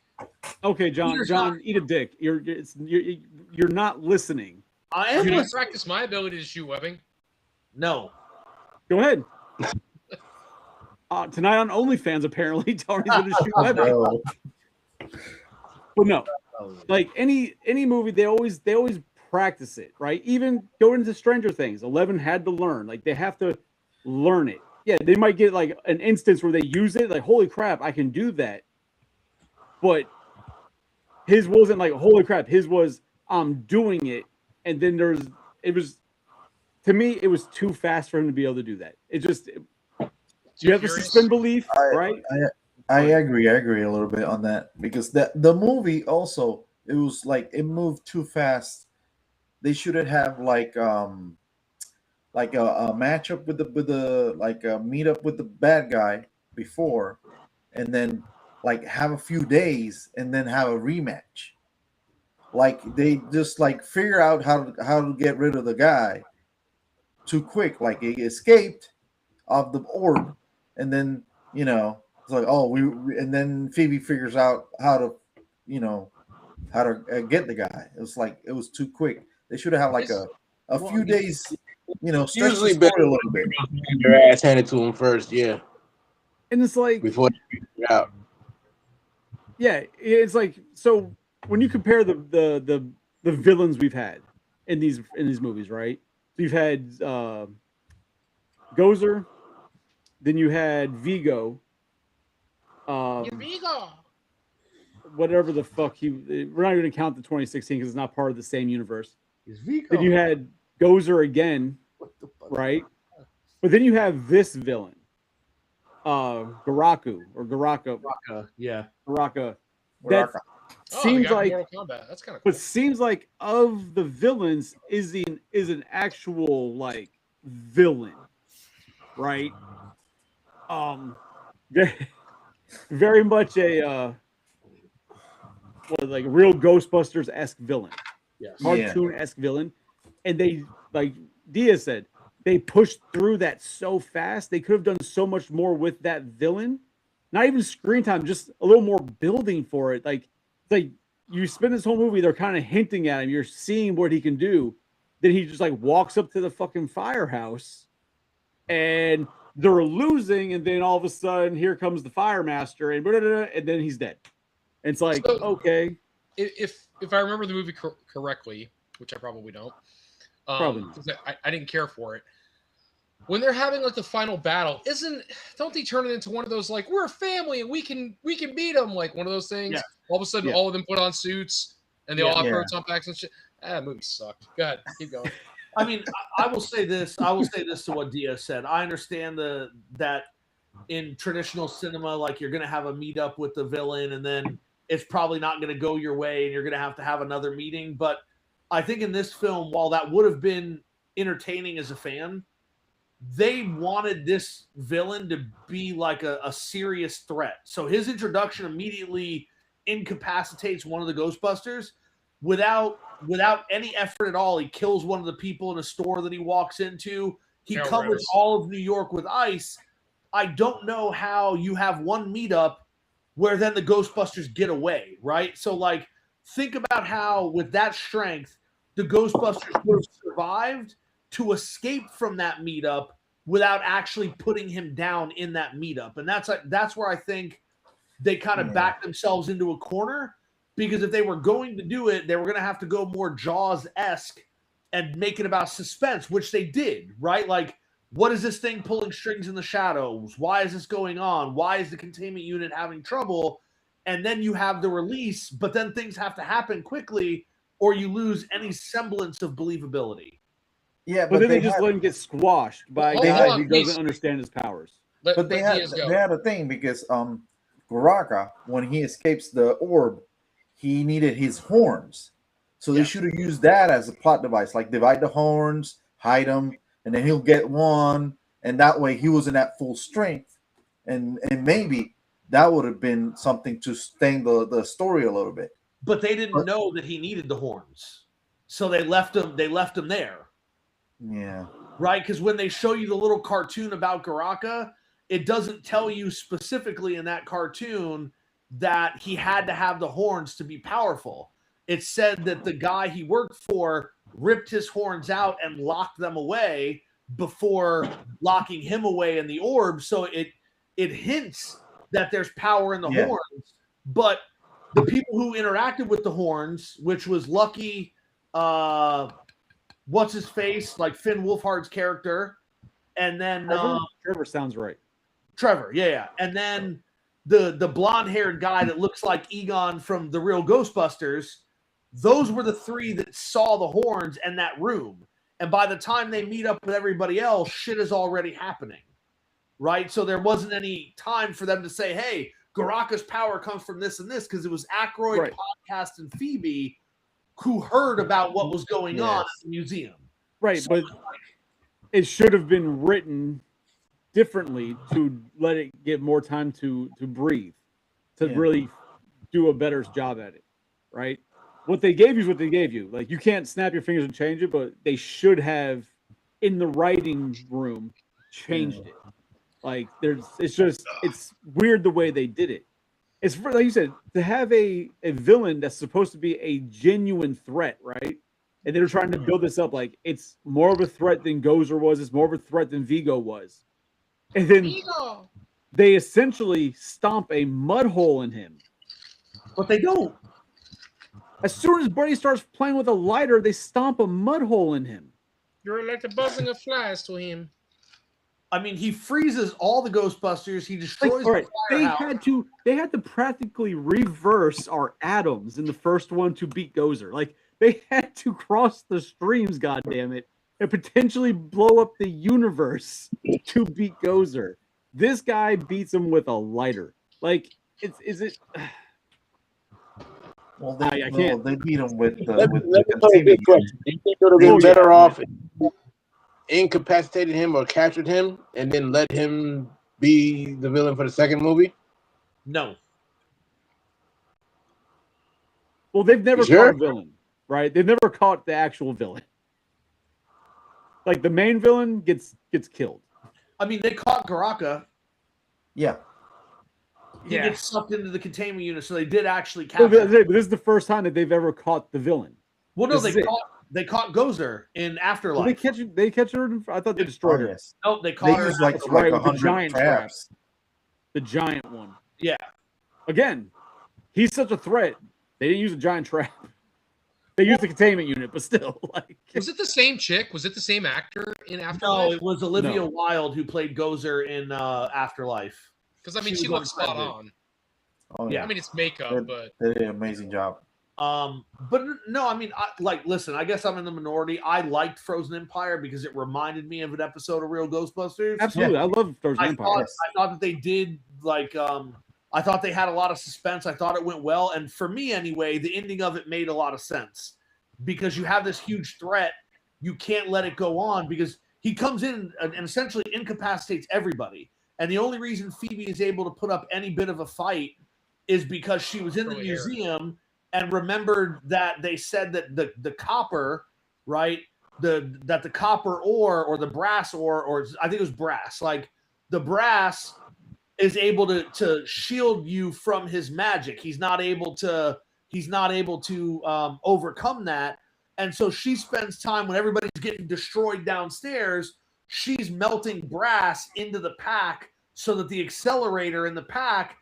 okay, John, eat a dick. You're not listening. I am. You practice my ability to shoot webbing. No. Go ahead. Tonight on OnlyFans, apparently Tony's going to shoot webbing. But no, like any movie, they always practice it, right? Even going into Stranger Things, 11 had to learn. Like they have to learn it. Yeah, they might get like an instance where they use it, like holy crap, I can do that. But his wasn't like holy crap. His was I'm doing it, and then it was to me it was too fast for him to be able to do that. You have to suspend belief, right? I agree a little bit on that because the movie also it was like it moved too fast. They shouldn't have like a matchup with the like a meetup with the bad guy before, and then like have a few days and then have a rematch. Like they just like figure out how to get rid of the guy too quick. Like he escaped of the orb, and then it's like and then Phoebe figures out how to get the guy. It was like it was too quick. They should have had like a few days. Stretch the story a little bit. Your ass handed to him first, yeah. And it's like before they figure it out. Yeah, it's like so when you compare the villains we've had in these movies, right? So you've had Gozer, then you had Vigo. Vigo. Whatever the fuck we're not going to count the 2016 because it's not part of the same universe. Vigo. Then you had Gozer again, right? But then you have this villain, Garaku or Garaka. Yeah. Garaka. That seems like that's kind of cool. But seems like of the villains is an actual like villain, right? Very much a like real Ghostbusters-esque villain. Yes. Cartoon-esque villain. And they, like Diaz said, they pushed through that so fast. They could have done so much more with that villain. Not even screen time, just a little more building for it. Like you spend this whole movie, they're kind of hinting at him. You're seeing what he can do. Then he just like walks up to the fucking firehouse and they're losing. And then all of a sudden, here comes the fire master and then he's dead. And it's like, okay. If I remember the movie correctly, which I probably don't, probably I didn't care for it. When they're having like the final battle, don't they turn it into one of those like we're a family and we can beat them, like one of those things? Yeah. All of a sudden, all of them put on suits and they all have proton packs and shit. That movie sucked. Go ahead, keep going. I mean, I will say this. I will say this to what Diaz said. I understand that in traditional cinema, like you're gonna have a meetup with the villain, and then it's probably not gonna go your way, and you're gonna have another meeting. But I think in this film, while that would have been entertaining as a fan, they wanted this villain to be like a serious threat. So his introduction immediately incapacitates one of the Ghostbusters without any effort at all. He kills one of the people in a store that he walks into. He covers all of New York with ice. I don't know how you have one meetup where then the Ghostbusters get away, right? So like think about how with that strength, the Ghostbusters would have survived to escape from that meetup without actually putting him down in that meetup. And that's where I think they kind of backed themselves into a corner, because if they were going to do it, they were going to have to go more Jaws-esque and make it about suspense, which they did, right? Like, what is this thing pulling strings in the shadows? Why is this going on? Why is the containment unit having trouble? And then you have the release, but then things have to happen quickly or you lose any semblance of believability. Yeah, but then they just let him get squashed by a guy who doesn't understand his powers. But they had a thing because Baraka, when he escapes the orb, he needed his horns. So they should have used that as a plot device, like divide the horns, hide them, and then he'll get one, and that way he wasn't at full strength, and maybe that would have been something to stain the story a little bit. But they didn't know that he needed the horns, so they left him there. Yeah. Right, because when they show you the little cartoon about Garaka, it doesn't tell you specifically in that cartoon that he had to have the horns to be powerful. It said that the guy he worked for ripped his horns out and locked them away before locking him away in the orb. So it hints that there's power in the horns, but the people who interacted with the horns, which was Lucky, what's his face, like Finn Wolfhard's character, and then Trevor sounds right. Trevor, yeah. And then the blonde-haired guy that looks like Egon from the real Ghostbusters, those were the three that saw the horns in that room. And by the time they meet up with everybody else, shit is already happening. Right? So there wasn't any time for them to say, hey, Garaka's power comes from this and this, because it was Aykroyd, Podcast, and Phoebe who heard about what was going on at the museum. Right, so, but it should have been written differently to let it get more time to breathe, to really do a better job at it, right? What they gave you is what they gave you. Like, you can't snap your fingers and change it, but they should have, in the writing room, changed it. Like, it's weird the way they did it. It's like you said, to have a villain that's supposed to be a genuine threat, right? And they're trying to build this up like it's more of a threat than Gozer was, it's more of a threat than Vigo was. And then they essentially stomp a mud hole in him. But they don't. As soon as Buddy starts playing with a lighter, they stomp a mud hole in him. You're like the buzzing of flies to him. I mean, he freezes all the Ghostbusters. He destroys the firehouse. They had to practically reverse our atoms in the first one to beat Gozer. Like, they had to cross the streams, goddammit, and potentially blow up the universe to beat Gozer. This guy beats him with a lighter. Like, is it? Well, they beat him with the. Let me put a big question. Do you think it would have been better off incapacitated him or captured him and then let him be the villain for the second movie? No. Well, they've never caught a villain, right? They've never caught the actual villain. Like, the main villain gets killed. I mean, they caught Garaka. Yeah. He gets sucked into the containment unit, so they did actually capture him. But this is the first time that they've ever caught the villain. Well, no, they caught Gozer in Afterlife. Well, they catch her. I thought they destroyed her. No, they caught her. Like the giant traps. The giant one. Yeah. Again, he's such a threat. They didn't use a giant trap. They used the containment unit, but still, like. Was it the same chick? Was it the same actor in Afterlife? No, it was Olivia Wilde who played Gozer in Afterlife. Because I mean, she looks spot on. Oh yeah. I mean, it's makeup, but they did an amazing job. But no, I mean, listen, I guess I'm in the minority. I liked Frozen Empire because it reminded me of an episode of Real Ghostbusters. Absolutely. I love Frozen Empire. I thought that they did, like, I thought they had a lot of suspense. I thought it went well. And for me, anyway, the ending of it made a lot of sense because you have this huge threat. You can't let it go on because he comes in and essentially incapacitates everybody. And the only reason Phoebe is able to put up any bit of a fight is because she was in the museum and remembered that they said that the copper, right, that the copper ore or the brass ore, or I think it was brass, like the brass is able to shield you from his magic. He's not able to overcome that. And so she spends time when everybody's getting destroyed downstairs she's melting brass into the pack so that the accelerator in the pack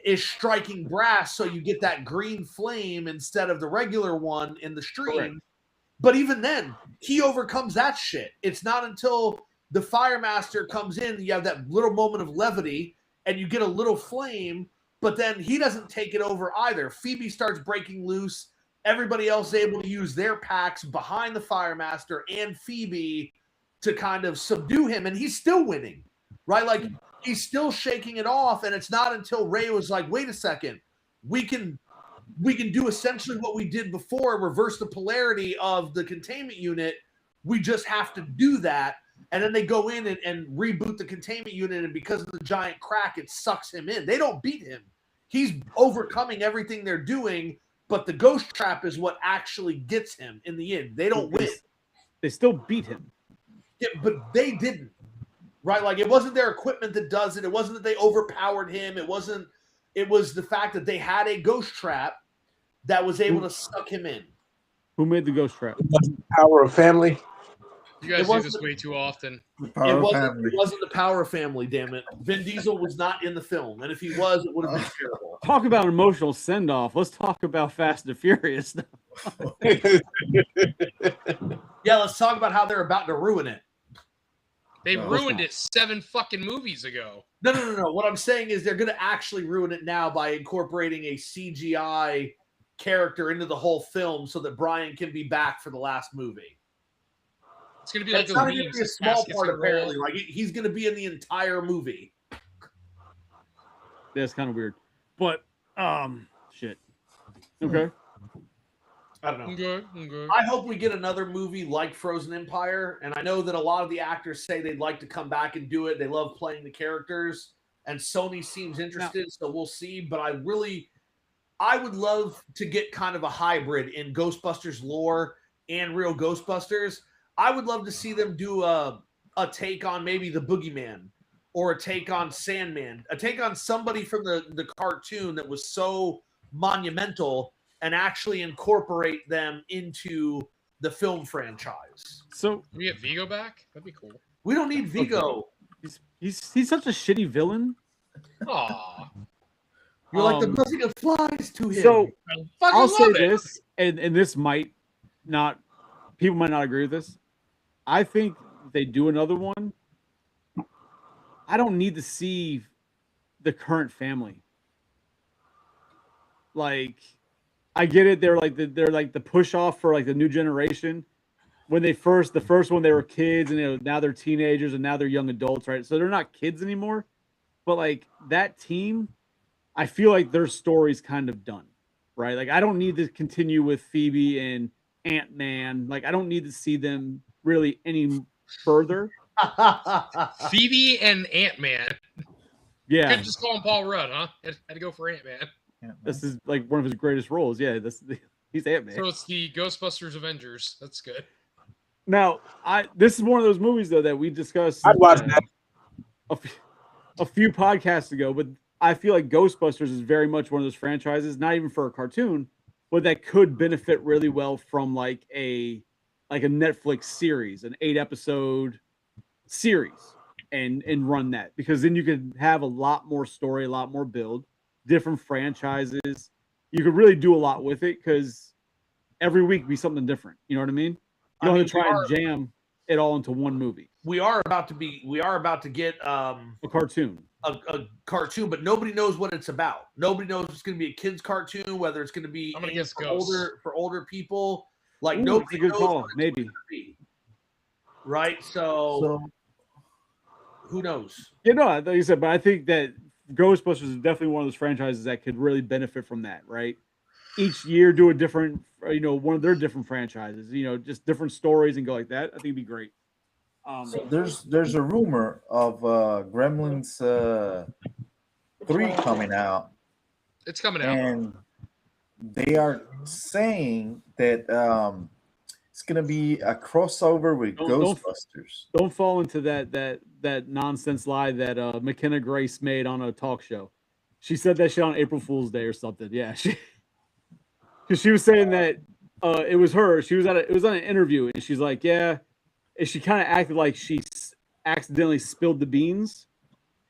is striking brass, so you get that green flame instead of the regular one in the stream. Correct. But even then, he overcomes that shit. It's not until the Fire Master comes in, you have that little moment of levity, and you get a little flame, but then he doesn't take it over either. Phoebe starts breaking loose. Everybody else is able to use their packs behind the Fire Master and Phoebe to kind of subdue him, and he's still winning, right? Like, he's still shaking it off, and it's not until Ray was like, wait a second, we can do essentially what we did before, reverse the polarity of the containment unit. We just have to do that. And then they go in and reboot the containment unit, and because of the giant crack, it sucks him in. They don't beat him. He's overcoming everything they're doing, but the ghost trap is what actually gets him in the end. They don't win. They still beat him. Yeah, but they didn't. Right? Like, it wasn't their equipment that does it. It wasn't that they overpowered him. It was the fact that they had a ghost trap that was able to suck him in. Who made the ghost trap? Power of family. You guys do this way too often. It wasn't the Power of Family, damn it. Vin Diesel was not in the film, and if he was, it would have been terrible. Talk about an emotional send-off. Let's talk about Fast and Furious now. Yeah, let's talk about how they're about to ruin it. They ruined it 7 fucking movies ago. No. What I'm saying is they're going to actually ruin it now by incorporating a CGI character into the whole film so that Brian can be back for the last movie. It's going to be like it's not going to be a small part, apparently. Like, he's going to be in the entire movie. That's kind of weird. But, shit. Okay. I don't know. Okay. I hope we get another movie like Frozen Empire, and I know that a lot of the actors say they'd like to come back and do it. They love playing the characters, and Sony seems interested, so we'll see. But I would love to get kind of a hybrid in Ghostbusters lore and real Ghostbusters. I would love to see them do a take on maybe the Boogeyman, or a take on Sandman, a take on somebody from the cartoon that was so monumental, and actually incorporate them into the film franchise. So we get Vigo back? That'd be cool. We don't need Vigo. He's such a shitty villain. Aw. You're like the buzzing of flies to him. So I'll say this, and this might not, people might not agree with this. I think if they do another one, I don't need to see the current family. Like, I get it. They're like the push off for like the new generation. When the first one, they were kids, and now they're teenagers, and now they're young adults, right? So they're not kids anymore. But like that team, I feel like their story's kind of done, right? Like, I don't need to continue with Phoebe and Ant-Man. Like, I don't need to see them really any further. Phoebe and Ant-Man. Yeah. Could just call him Paul Rudd, huh? Had to go for Ant-Man. This is like one of his greatest roles. Yeah, he's Ant-Man. So it's the Ghostbusters Avengers. That's good. Now, this is one of those movies though that we discussed. I'd watch that a few podcasts ago, but I feel like Ghostbusters is very much one of those franchises, not even for a cartoon, but that could benefit really well from like a Netflix series, an 8-episode series, and run that, because then you could have a lot more story, a lot more build, different franchises. You could really do a lot with it, because every week be something different. You know what I mean? You don't have to try and jam it all into one movie. We are about to get a cartoon. A cartoon, but nobody knows what it's about. Nobody knows if it's going to be a kids cartoon, whether it's going to be for older people. Like, nobody knows what it's maybe. going to be. Right? So who knows? Yeah, no, like you said, but I think that Ghostbusters is definitely one of those franchises that could really benefit from that, right? Each year do a different, one of their different franchises, just different stories and go like that. I think it'd be great. So there's a rumor of Gremlins 3 coming out. It's coming out. And they are saying that it's going to be a crossover with Ghostbusters. Don't fall into that nonsense lie that McKenna Grace made on a talk show. She said that shit on April Fool's Day or something. Yeah, because she was saying that it was her. It was on an interview, and she's like, yeah. And she kind of acted like she accidentally spilled the beans,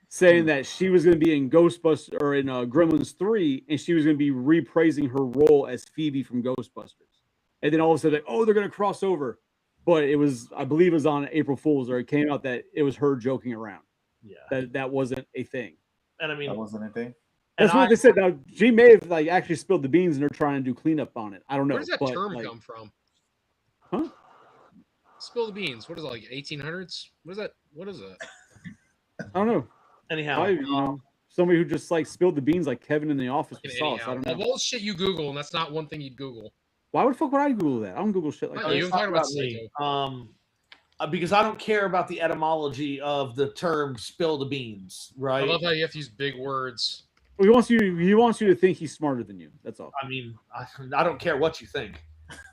saying that she was going to be in Ghostbusters or in Gremlins 3, and she was going to be repraising her role as Phoebe from Ghostbusters. And then all of a sudden, they're going to cross over. But it was, I believe it was on April Fool's, or it came out that it was her joking around. Yeah. That wasn't a thing. And I mean, that wasn't a thing. That's what they said. Now, she may have like actually spilled the beans and they're trying to do cleanup on it. I don't know. Where does that term come from? Huh? Spill the beans. What is it, like 1800s? What is that? What is that? I don't know. Anyhow, somebody who just like spilled the beans like Kevin in the Office with sauce. I don't know. Of all the shit you Google, and that's not one thing you'd Google. Why would fuck would I Google that? I don't Google shit like that. You're talking about me. Because I don't care about the etymology of the term "spill the beans." Right? I love how you have to use big words. Well, he wants you to think he's smarter than you. That's all. I mean, I don't care what you think.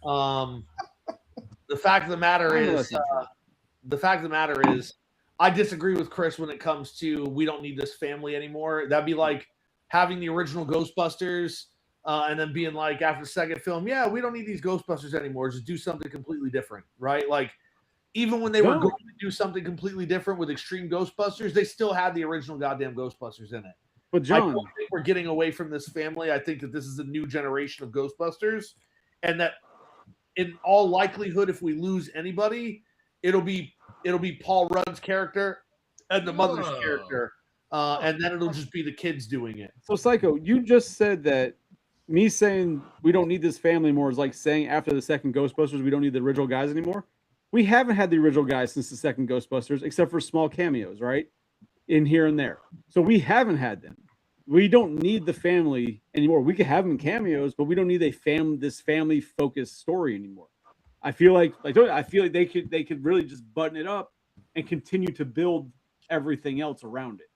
The fact of the matter is, I disagree with Chris when it comes to we don't need this family anymore. That'd be like having the original Ghostbusters and then being like after the second film, yeah, we don't need these Ghostbusters anymore. Just do something completely different, right? Like even when they were going to do something completely different with Extreme Ghostbusters, they still had the original goddamn Ghostbusters in it. But John, I don't think we're getting away from this family. I think that this is a new generation of Ghostbusters, and that in all likelihood, if we lose anybody, it'll be Paul Rudd's character and the mother's character, and then it'll just be the kids doing it. So, Psycho, you just said that me saying we don't need this family anymore is like saying after the second Ghostbusters we don't need the original guys anymore. We haven't had the original guys since the second Ghostbusters, except for small cameos, right? In here and there. So we haven't had them. We don't need the family anymore. We could have them in cameos, but we don't need this family focused story anymore. I feel like they could really just button it up and continue to build everything else around it.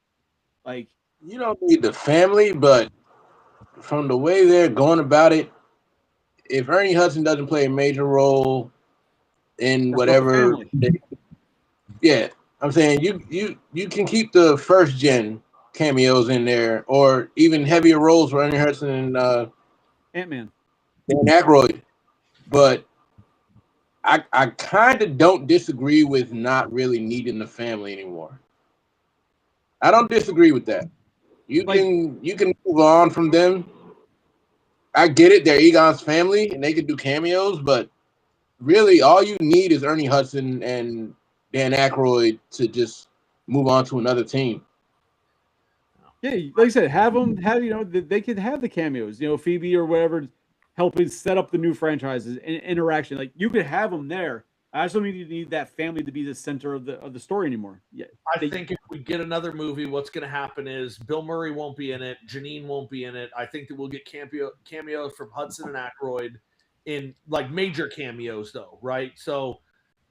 Like, you don't need the family, but from the way they're going about it, if Ernie Hudson doesn't play a major role in whatever, I'm saying you can keep the first gen cameos in there, or even heavier roles for Ernie Hudson and Ant-Man, Dan Aykroyd. But I kind of don't disagree with not really needing the family anymore. I don't disagree with that. You can move on from them. I get it; they're Egon's family, and they can do cameos. But really, all you need is Ernie Hudson and Dan Aykroyd to just move on to another team. Yeah, like I said, they could have the cameos. Phoebe or whatever, helping set up the new franchises and interaction. Like you could have them there. I just don't need that family to be the center of the story anymore. Yeah, I think if we get another movie, what's going to happen is Bill Murray won't be in it, Janine won't be in it. I think that we'll get cameos from Hudson and Aykroyd in like major cameos, though, right? So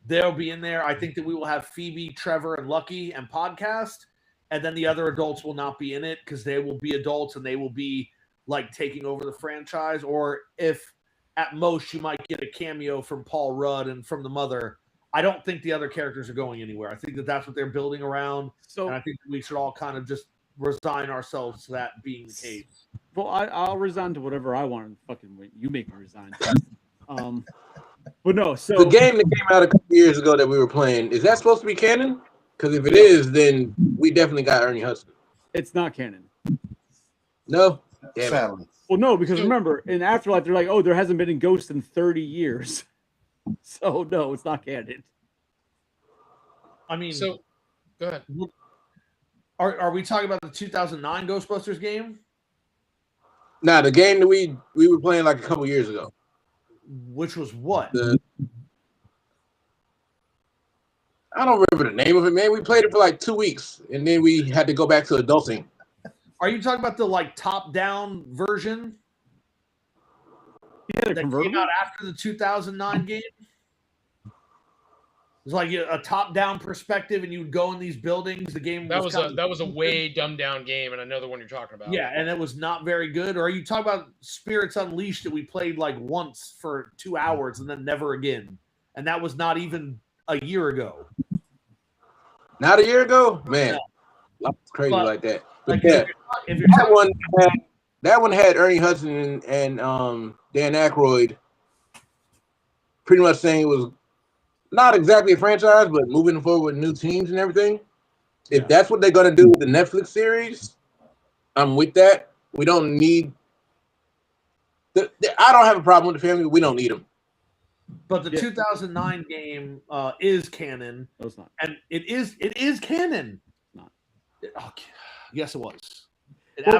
they'll be in there. I think that we will have Phoebe, Trevor, and Lucky and Podcast, and then the other adults will not be in it because they will be adults and they will be like taking over the franchise. Or if at most you might get a cameo from Paul Rudd and from the mother. I don't think the other characters are going anywhere. I think that that's what they're building around. And I think we should all kind of just resign ourselves to that being the case. Well, I'll resign to whatever I want. Fucking you make me resign. But no, so the game that came out a couple years ago that we were playing, is that supposed to be canon? Because if it is, then we definitely got Ernie Hudson. It's not canon. No? Damn it. Well, no, because remember, in Afterlife, they're like, oh, there hasn't been a ghost in 30 years. So, no, it's not canon. I mean, so go ahead. Are we talking about the 2009 Ghostbusters game? Nah, the game that we were playing like a couple years ago. Which was what? I don't remember the name of it, man. We played it for like 2 weeks, and then we had to go back to adulting. Are you talking about the like top-down version? Yeah, that came out after the 2009 game? It was like a top-down perspective, and you would go in these buildings. The game that was a way dumbed-down game, and I know the one you're talking about. Yeah, and it was not very good. Or are you talking about Spirits Unleashed that we played like once for 2 hours and then never again? And that was not even a year ago. Not a year ago, man. No. Crazy like that. But like yeah, that one had Ernie Hudson and Dan Aykroyd pretty much saying it was not exactly a franchise, but moving forward with new teams and everything. If that's what they're gonna do with the Netflix series, I'm with that. We don't need. I don't have a problem with the family. We don't need them. But the 2009 game is canon. No, it's not. And it is canon. Not. Yes, it was.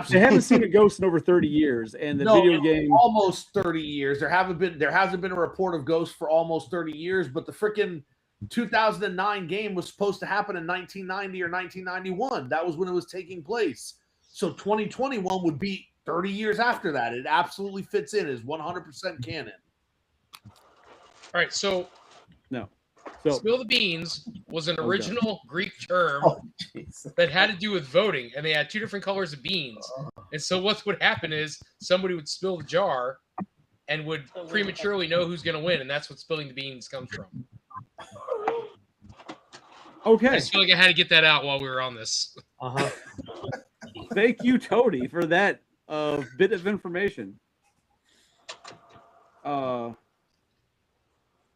They haven't seen a ghost in over 30 years, and the video game almost 30 years. There hasn't been a report of ghosts for almost 30 years, but the freaking 2009 game was supposed to happen in 1990 or 1991. That was when it was taking place. So 2021 would be 30 years after that. It absolutely fits in as 100% canon. All right, so spill the beans was an original Greek term that had to do with voting, and they had two different colors of beans. And so what would happen is somebody would spill the jar and would prematurely know who's going to win, and that's what spilling the beans comes from. Okay. I just feel like I had to get that out while we were on this. Uh-huh. Thank you, Tony, for that bit of information.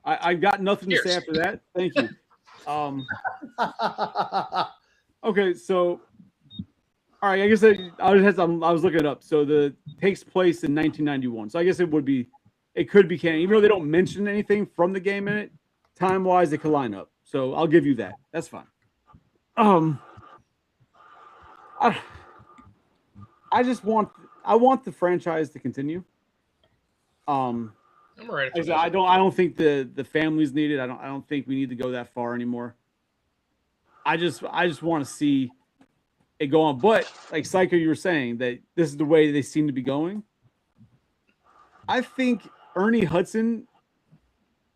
I got nothing to say after that. Thank you. Okay, so all right, I guess I was looking it up. So the takes place in 1991. So I guess it could be canon, even though they don't mention anything from the game in it. Time wise, it could line up. So I'll give you that. That's fine. I want the franchise to continue. I'm all right. I don't think the family's needed. I don't think we need to go that far anymore. I just want to see it go on. But like Psycho, you were saying that this is the way they seem to be going. I think Ernie Hudson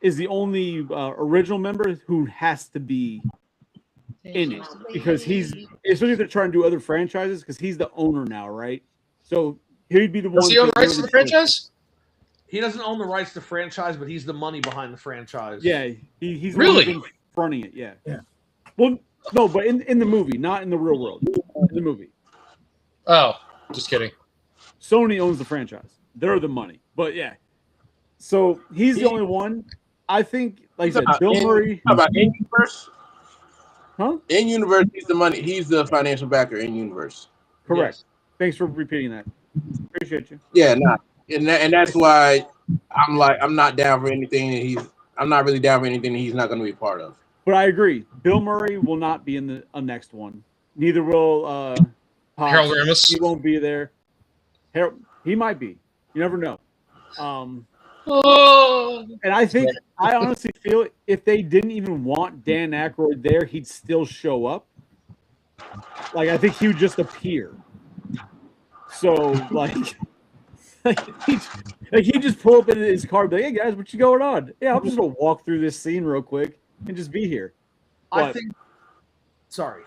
is the only original member who has to be in it, because especially if they're trying to do other franchises, because he's the owner now, right? So he'd be the one. Does he own the rights to the franchise? He doesn't own the rights to the franchise, but he's the money behind the franchise. Yeah, he's really fronting it. Yeah. Well, no, but in the movie, not in the real world. In the movie. Oh, just kidding. Sony owns the franchise. They're the money. But yeah. So he's the only one. I think, like I said, Bill Murray. How about in universe? Huh? In universe, he's the money. He's the financial backer in universe. Correct. Yes. Thanks for repeating that. Appreciate you. Yeah, nah. And that's why I'm not down for anything I'm not really down for anything that he's not going to be part of. But I agree. Bill Murray will not be in the next one. Neither will Harold Ramis. He won't be there. He might be. You never know. And I honestly feel if they didn't even want Dan Aykroyd there, he'd still show up. Like, I think he would just appear. So, he'd just pull up in his car and be like, hey, guys, what you going on? Yeah, I'm just going to walk through this scene real quick and just be here. But, Sorry.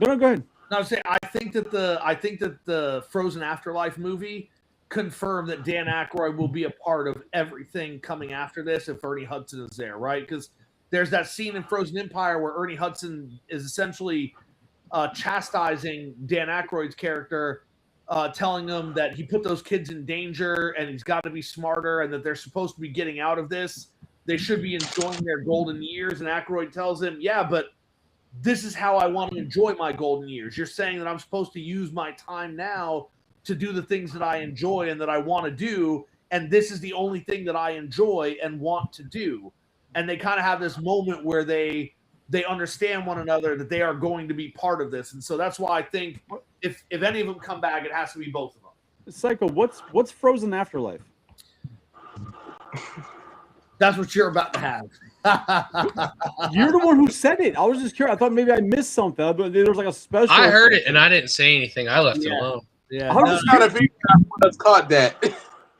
No, go ahead. No, I'm saying I think that the Frozen Afterlife movie confirmed that Dan Aykroyd will be a part of everything coming after this if Ernie Hudson is there, right? Because there's that scene in Frozen Empire where Ernie Hudson is essentially chastising Dan Aykroyd's character, telling him that he put those kids in danger and he's got to be smarter and that they're supposed to be getting out of this. They should be enjoying their golden years. And Aykroyd tells him, yeah, but this is how I want to enjoy my golden years. You're saying that I'm supposed to use my time now to do the things that I enjoy and that I want to do. And this is the only thing that I enjoy and want to do. And they kind of have this moment where they understand one another, that they are going to be part of this. And so that's why I think if any of them come back, it has to be both of them. Psycho, what's Frozen Afterlife? That's what you're about to have. You're the one who said it. I was just curious. I thought maybe I missed something. But there was like a special. I heard it and I didn't say anything. I left it alone. Yeah, I was trying to figure out who caught that.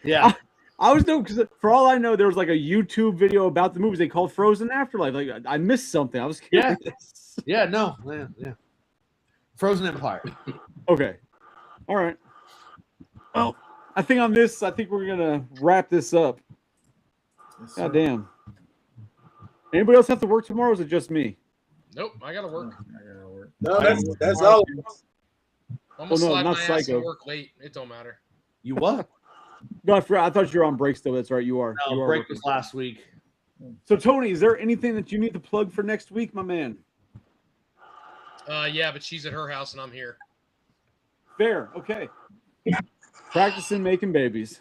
Yeah, I was doing because for all I know, there was like a YouTube video about the movies they called Frozen Afterlife. Like I missed something. I was curious. Yeah, Frozen Empire. Okay, all right. Well, I think on this, we're gonna wrap this up. Yes, God damn. Anybody else have to work tomorrow? Or is it just me? Nope, I gotta work. No, that's all. I'm gonna slide not my ass Psycho. and work late. It don't matter. You what? No, I forgot. I thought you were on break still. That's right. You are. No, you are break working. was last week. So Tony, is there anything that you need to plug for next week, my man? Yeah, but she's at her house and I'm here. Fair. Okay. Practicing making babies.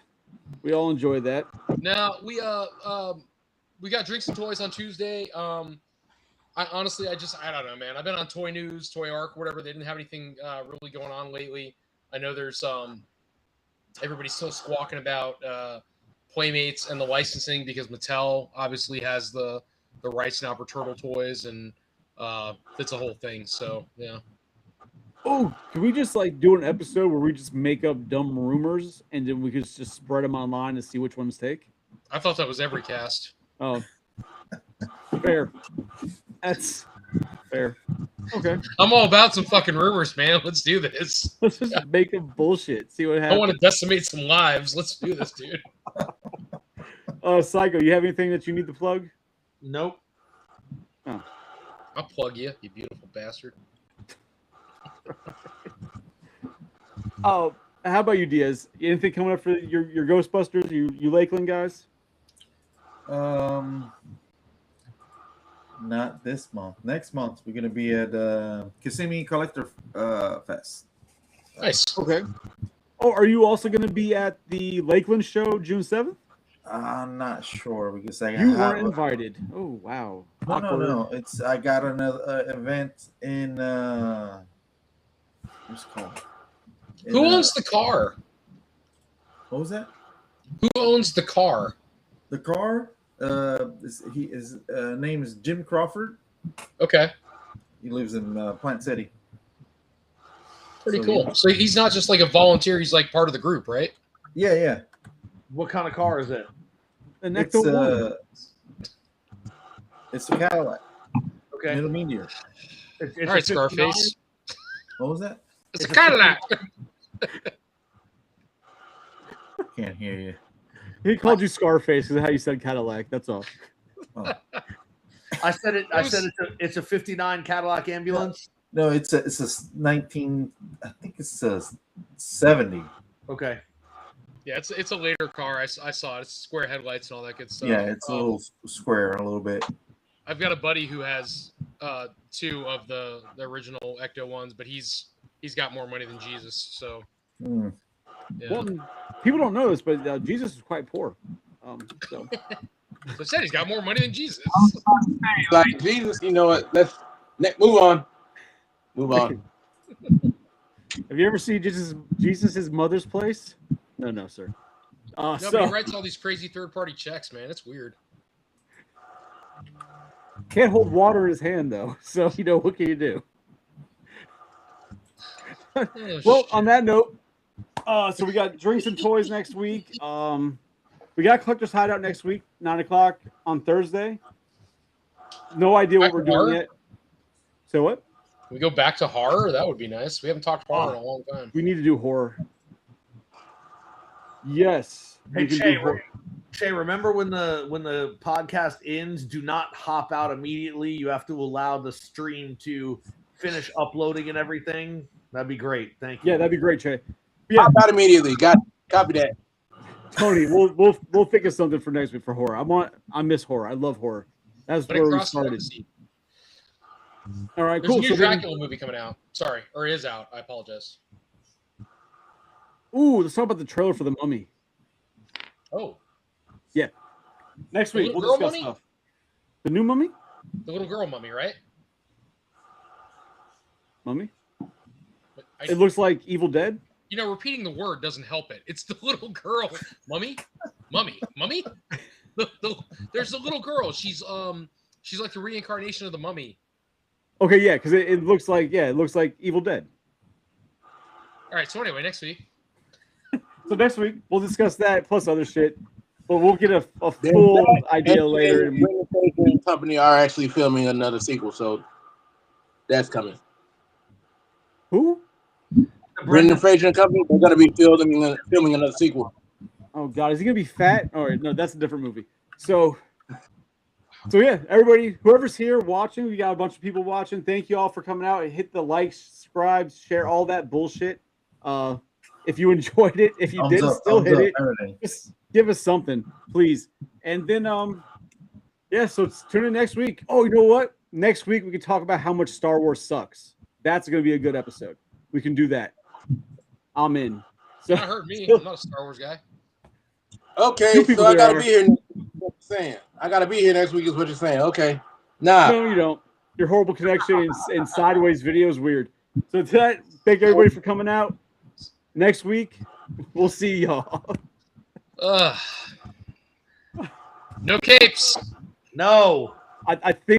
We all enjoy that. Now we got drinks and toys on Tuesday. I honestly I don't know, man. I've been on Toy News, Toy Arc, whatever. They didn't have anything really going on lately. I know there's everybody's still squawking about Playmates and the licensing because Mattel obviously has the rights now for Turtle Toys, and it's a whole thing. So yeah. Oh, can we just like do an episode where we just make up dumb rumors and then we could just spread them online and see which ones take? I thought that was every cast. Oh, fair. That's fair. Okay. I'm all about some fucking rumors, man. Let's do this. Let's just make up bullshit. See what happens. I want to decimate some lives. Let's do this, dude. Psycho, you have anything that you need to plug? Nope. Oh. I'll plug you beautiful bastard. Oh, how about you, Diaz? Anything coming up for your Ghostbusters? You Lakeland guys? Not this month. Next month we're gonna be at Kissimmee Collector Fest. Nice. Okay. Oh, are you also gonna be at the Lakeland show June 7th? I'm not sure because You weren't invited. Oh wow. No. I got another event in what's it called? Who owns the car? What was that? Who owns the car? The car. His name is Jim Crawford. Okay. He lives in Plant City. Pretty cool. So he's not just like a volunteer; he's like part of the group, right? Yeah. What kind of car is it? An Ecto-1. It's a Cadillac. Okay. Middle Meteor. It's All right, Scarface. What was that? It's a Cadillac. Can't hear you. He called you Scarface because of how you said Cadillac. That's all. Oh. I said it. It's a '59 Cadillac ambulance. No, it's a 19. I think it's a 70. Okay. Yeah, it's a later car. I saw it. It's square headlights and all that good stuff. Yeah, it's a little square, a little bit. I've got a buddy who has two of the original Ecto ones, but he's got more money than Jesus. So. Mm. Yeah. Well, people don't know this, but Jesus is quite poor. So I said he's got more money than Jesus. Like Jesus, you know what? Let's move on. Move on. Have you ever seen Jesus's mother's place? No, sir. No, but he writes all these crazy third-party checks, man. It's weird. Can't hold water in his hand though, so what can you do? Well, on that note. So we got drinks and toys next week. We got Collector's Hideout next week, 9:00 on Thursday. No idea what we're doing yet. So what? Can we go back to horror? That would be nice. We haven't talked horror in a long time. We need to do horror. Yes. Hey, Shay, remember when the podcast ends, do not hop out immediately. You have to allow the stream to finish uploading and everything. That'd be great. Thank you. Yeah, that'd be great, Shay. Yeah. Hop out immediately. Copy that. Tony, we'll think of something for next week for horror. I miss horror. I love horror. That's where we started. All right, There's cool. a new Dracula movie coming out. Sorry, or is out. I apologize. Ooh, let's talk about the trailer for The Mummy. Oh. Yeah. Next week we'll discuss stuff. The new Mummy? The little girl mummy, right? Mummy? It looks like Evil Dead. Repeating the word doesn't help it. It's the little girl. Mummy? Mummy? There's a little girl. She's like the reincarnation of the mummy. Okay, yeah, because it looks like Evil Dead. All right, so anyway, next week. So next week we'll discuss that plus other shit. But we'll get a full idea later. And the company are actually filming another sequel, so that's coming. Who? Brendan Fraser and company, they're going to be filming another sequel. Oh God, is he gonna be fat? All right, no, that's a different movie. So yeah, everybody, whoever's here watching, we got a bunch of people watching. Thank you all for coming out and hit the likes, subscribe, share all that bullshit. If you enjoyed it, if you didn't, still hit it. Just give us something, please. And then Yeah, so tune in next week. Oh, you know what? Next week we can talk about how much Star Wars sucks. That's going to be a good episode. We can do that. I'm in. So That hurt me. I'm not a Star Wars guy. Okay, so I gotta be here. Next week is what you're saying. I gotta be here next week is what you're saying. Okay. Nah. No, you don't. Your horrible connection and sideways video is weird. So thank everybody for coming out. Next week, we'll see y'all. No capes. No. I think